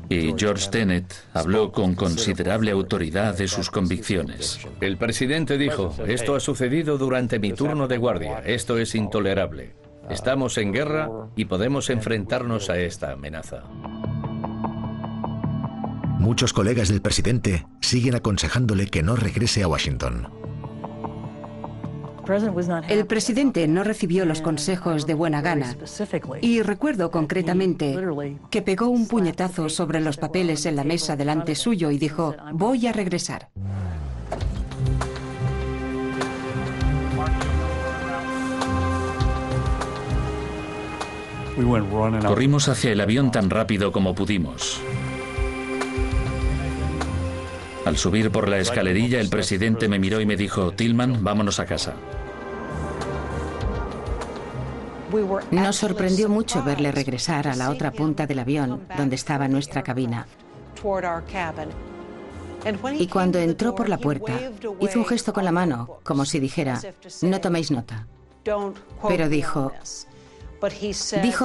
y George Tenet habló con considerable autoridad de sus convicciones. El presidente dijo, esto ha sucedido durante mi turno de guardia, esto es intolerable. Estamos en guerra y podemos enfrentarnos a esta amenaza. Muchos colegas del presidente siguen aconsejándole que no regrese a Washington. El presidente no recibió los consejos de buena gana y recuerdo concretamente que pegó un puñetazo sobre los papeles en la mesa delante suyo y dijo, voy a regresar. Corrimos hacia el avión tan rápido como pudimos. Al subir por la escalerilla, el presidente me miró y me dijo, Tillman, vámonos a casa. Nos sorprendió mucho verle regresar a la otra punta del avión, donde estaba nuestra cabina. Y cuando entró por la puerta, hizo un gesto con la mano, como si dijera, no toméis nota. Pero dijo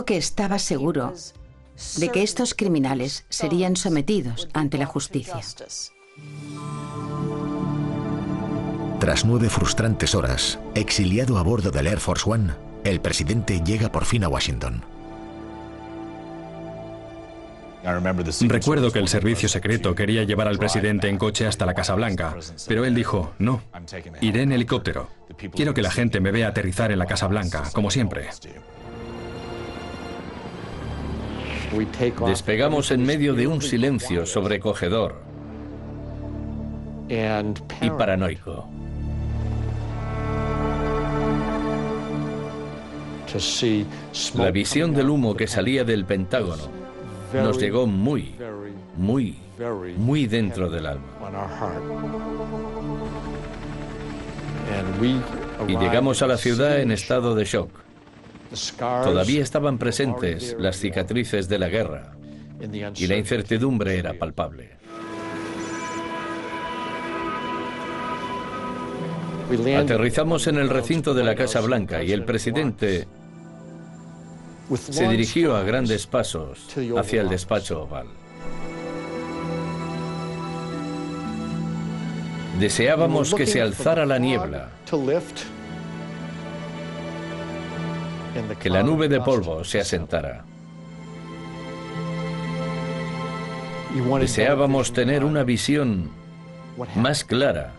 que estaba seguro de que estos criminales serían sometidos ante la justicia. Tras 9 frustrantes horas, exiliado a bordo del Air Force One, el presidente llega por fin a Washington. Recuerdo que el servicio secreto quería llevar al presidente en coche hasta la Casa Blanca, pero él dijo, no, iré en helicóptero. Quiero que la gente me vea aterrizar en la Casa Blanca, como siempre. Despegamos en medio de un silencio sobrecogedor y paranoico. La visión del humo que salía del Pentágono nos llegó muy dentro del alma. Y llegamos a la ciudad en estado de shock. Todavía estaban presentes las cicatrices de la guerra y la incertidumbre era palpable. Aterrizamos en el recinto de la Casa Blanca y el presidente se dirigió a grandes pasos hacia el despacho oval. Deseábamos que se alzara la niebla, que la nube de polvo se asentara. Deseábamos tener una visión más clara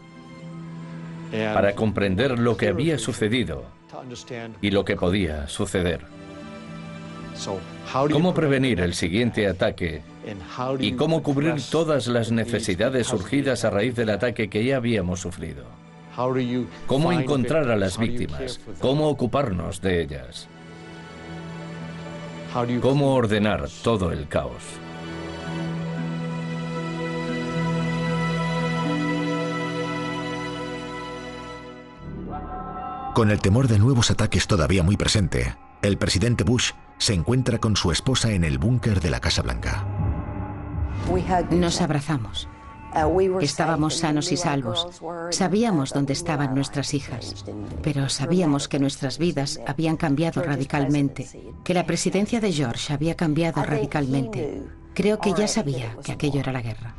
para comprender lo que había sucedido y lo que podía suceder. Cómo prevenir el siguiente ataque y cómo cubrir todas las necesidades surgidas a raíz del ataque que ya habíamos sufrido. Cómo encontrar a las víctimas, cómo ocuparnos de ellas. Cómo ordenar todo el caos. Con el temor de nuevos ataques todavía muy presente, el presidente Bush se encuentra con su esposa en el búnker de la Casa Blanca. Nos abrazamos. Estábamos sanos y salvos. Sabíamos dónde estaban nuestras hijas, pero sabíamos que nuestras vidas habían cambiado radicalmente, que la presidencia de George había cambiado radicalmente. Creo que ya sabía que aquello era la guerra.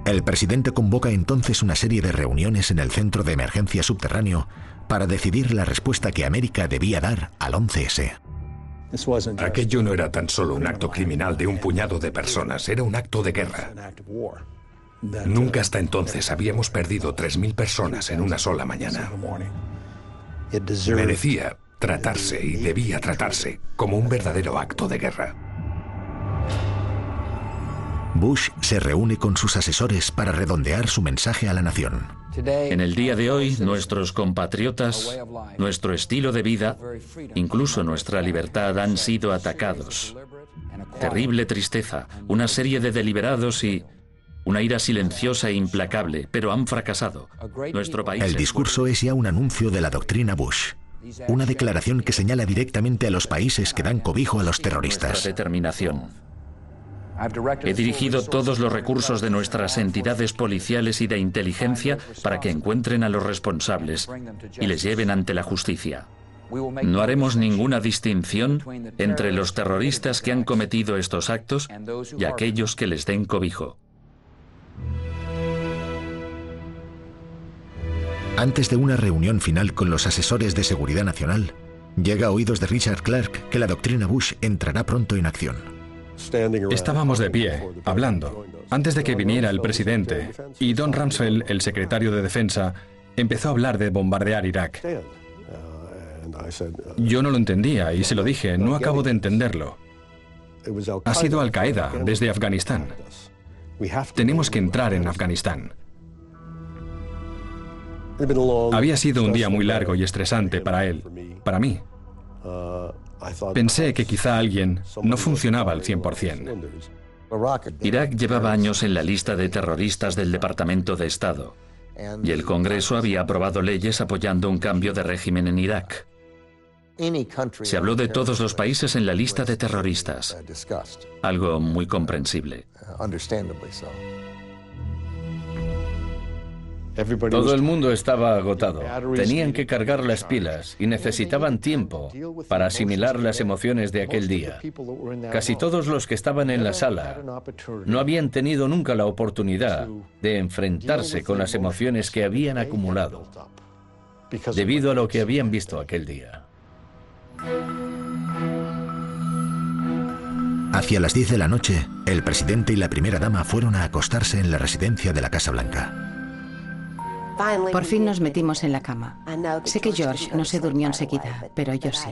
El presidente convoca entonces una serie de reuniones en el centro de emergencia subterráneo para decidir la respuesta que América debía dar al 11S. Aquello no era tan solo un acto criminal de un puñado de personas, era un acto de guerra. Nunca hasta entonces habíamos perdido 3.000 personas en una sola mañana. Merecía tratarse y debía tratarse como un verdadero acto de guerra. Bush se reúne con sus asesores para redondear su mensaje a la nación. En el día de hoy, nuestros compatriotas, nuestro estilo de vida, incluso nuestra libertad han sido atacados. Terrible tristeza, una serie de deliberados y una ira silenciosa e implacable, pero han fracasado. Nuestro país... El discurso es ya un anuncio de la doctrina Bush. Una declaración que señala directamente a los países que dan cobijo a los terroristas. Nuestra determinación. He dirigido todos los recursos de nuestras entidades policiales y de inteligencia para que encuentren a los responsables y les lleven ante la justicia. No haremos ninguna distinción entre los terroristas que han cometido estos actos y aquellos que les den cobijo. Antes de una reunión final con los asesores de seguridad nacional, llega a oídos de Richard Clarke que la doctrina Bush entrará pronto en acción. Estábamos de pie, hablando, antes de que viniera el presidente, y Don Rumsfeld, el secretario de Defensa, empezó a hablar de bombardear Irak. Yo no lo entendía y se lo dije, no acabo de entenderlo. Ha sido Al-Qaeda desde Afganistán. Tenemos que entrar en Afganistán. Había sido un día muy largo y estresante para él, para mí. Pensé que quizá alguien no funcionaba al 100%. Irak llevaba años en la lista de terroristas del Departamento de Estado, y el Congreso había aprobado leyes apoyando un cambio de régimen en Irak. Se habló de todos los países en la lista de terroristas, algo muy comprensible. Todo el mundo estaba agotado. Tenían que cargar las pilas y necesitaban tiempo para asimilar las emociones de aquel día. Casi todos los que estaban en la sala no habían tenido nunca la oportunidad de enfrentarse con las emociones que habían acumulado debido a lo que habían visto aquel día. Hacia las 10 de la noche, el presidente y la primera dama fueron a acostarse en la residencia de la Casa Blanca. Por fin nos metimos en la cama. Sé que George no se durmió enseguida, pero yo sí.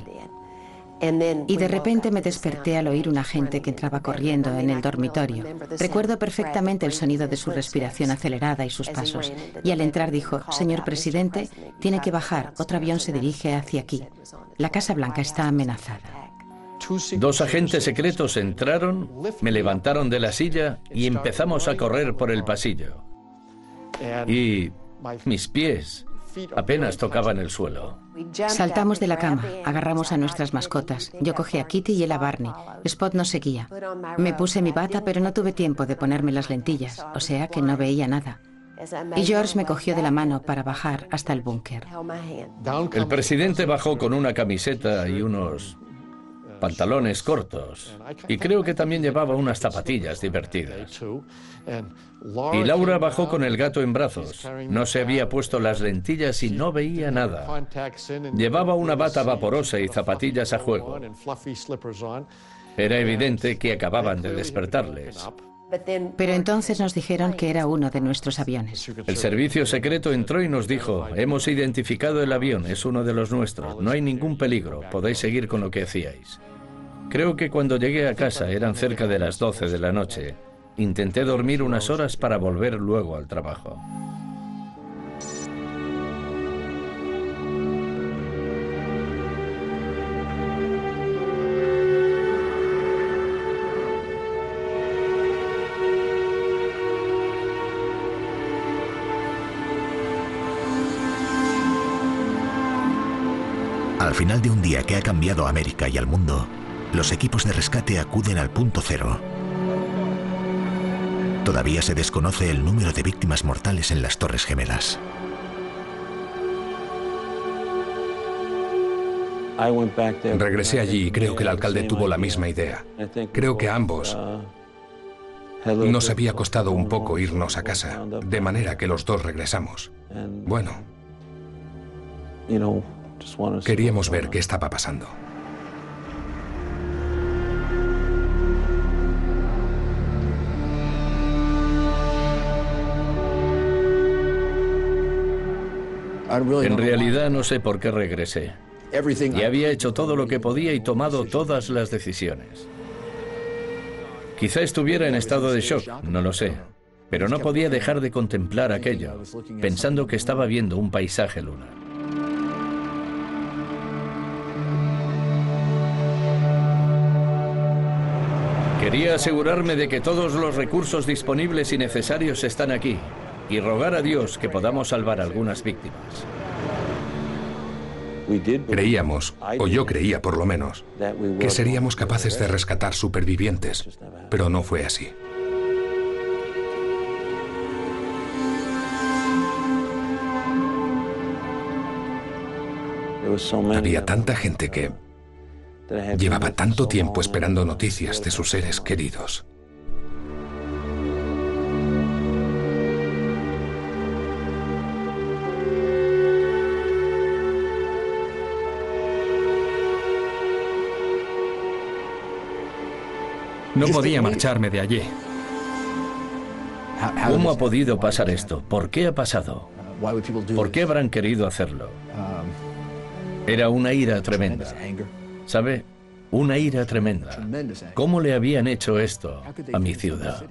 Y de repente me desperté al oír un agente que entraba corriendo en el dormitorio. Recuerdo perfectamente el sonido de su respiración acelerada y sus pasos. Y al entrar dijo, señor presidente, tiene que bajar, otro avión se dirige hacia aquí. La Casa Blanca está amenazada. 2 agentes secretos entraron, me levantaron de la silla y empezamos a correr por el pasillo. Y mis pies apenas tocaban el suelo. Saltamos de la cama, agarramos a nuestras mascotas. Yo cogí a Kitty y él a Barney. Spot nos seguía. Me puse mi bata, pero no tuve tiempo de ponerme las lentillas, o sea que no veía nada. Y George me cogió de la mano para bajar hasta el búnker. El presidente bajó con una camiseta y unos pantalones cortos, y creo que también llevaba unas zapatillas divertidas. Y Laura bajó con el gato en brazos. No se había puesto las lentillas y no veía nada. Llevaba una bata vaporosa y zapatillas a juego. Era evidente que acababan de despertarles. Pero entonces nos dijeron que era uno de nuestros aviones. El servicio secreto entró y nos dijo, hemos identificado el avión, es uno de los nuestros, no hay ningún peligro, podéis seguir con lo que hacíais. Creo que cuando llegué a casa eran cerca de las 12 de la noche. Intenté dormir unas horas para volver luego al trabajo. Al final de un día que ha cambiado a América y al mundo, los equipos de rescate acuden al punto cero. Todavía se desconoce el número de víctimas mortales en las Torres Gemelas. Regresé allí y creo que el alcalde tuvo la misma idea. Creo que a ambos nos había costado un poco irnos a casa, de manera que los dos regresamos. Bueno, queríamos ver qué estaba pasando. En realidad no sé por qué regresé. Ya había hecho todo lo que podía y tomado todas las decisiones. Quizá estuviera en estado de shock, no lo sé. Pero no podía dejar de contemplar aquello, pensando que estaba viendo un paisaje lunar. Quería asegurarme de que todos los recursos disponibles y necesarios están aquí, y rogar a Dios que podamos salvar algunas víctimas. Creíamos, o yo creía por lo menos, que seríamos capaces de rescatar supervivientes, pero no fue así. Había tanta gente que llevaba tanto tiempo esperando noticias de sus seres queridos. No podía marcharme de allí. ¿Cómo ha podido pasar esto? ¿Por qué ha pasado? ¿Por qué habrán querido hacerlo? Era una ira tremenda. ¿Sabe? Una ira tremenda. ¿Cómo le habían hecho esto a mi ciudad?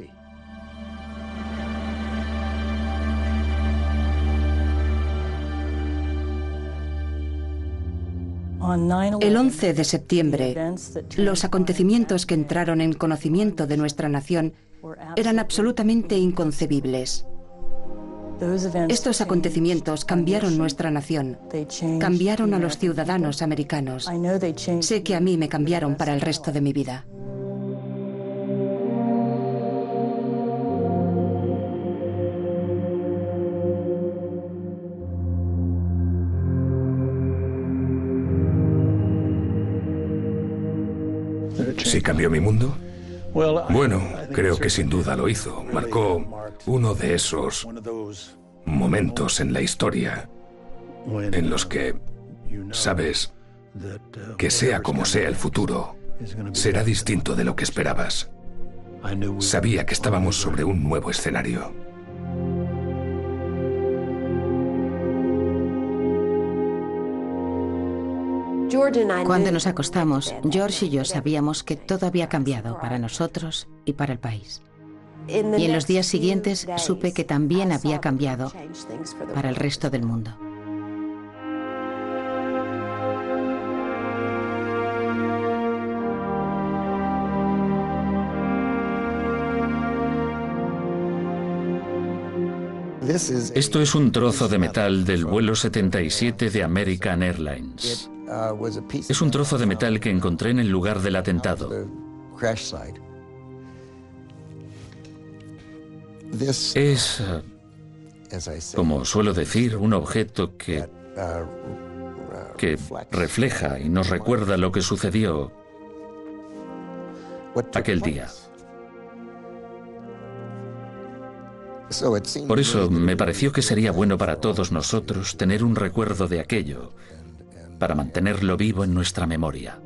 El 11 de septiembre, los acontecimientos que entraron en conocimiento de nuestra nación eran absolutamente inconcebibles. Estos acontecimientos cambiaron nuestra nación, cambiaron a los ciudadanos americanos. Sé que a mí me cambiaron para el resto de mi vida. ¿Sí cambió mi mundo? Bueno, creo que sin duda lo hizo. Marcó uno de esos momentos en la historia en los que sabes que sea como sea el futuro, será distinto de lo que esperabas. Sabía que estábamos sobre un nuevo escenario. Cuando nos acostamos, George y yo sabíamos que todo había cambiado para nosotros y para el país. Y en los días siguientes supe que también había cambiado para el resto del mundo. Esto es un trozo de metal del vuelo 77 de American Airlines. Es un trozo de metal que encontré en el lugar del atentado. Es, como suelo decir, un objeto que refleja y nos recuerda lo que sucedió aquel día. Por eso me pareció que sería bueno para todos nosotros tener un recuerdo de aquello, para mantenerlo vivo en nuestra memoria.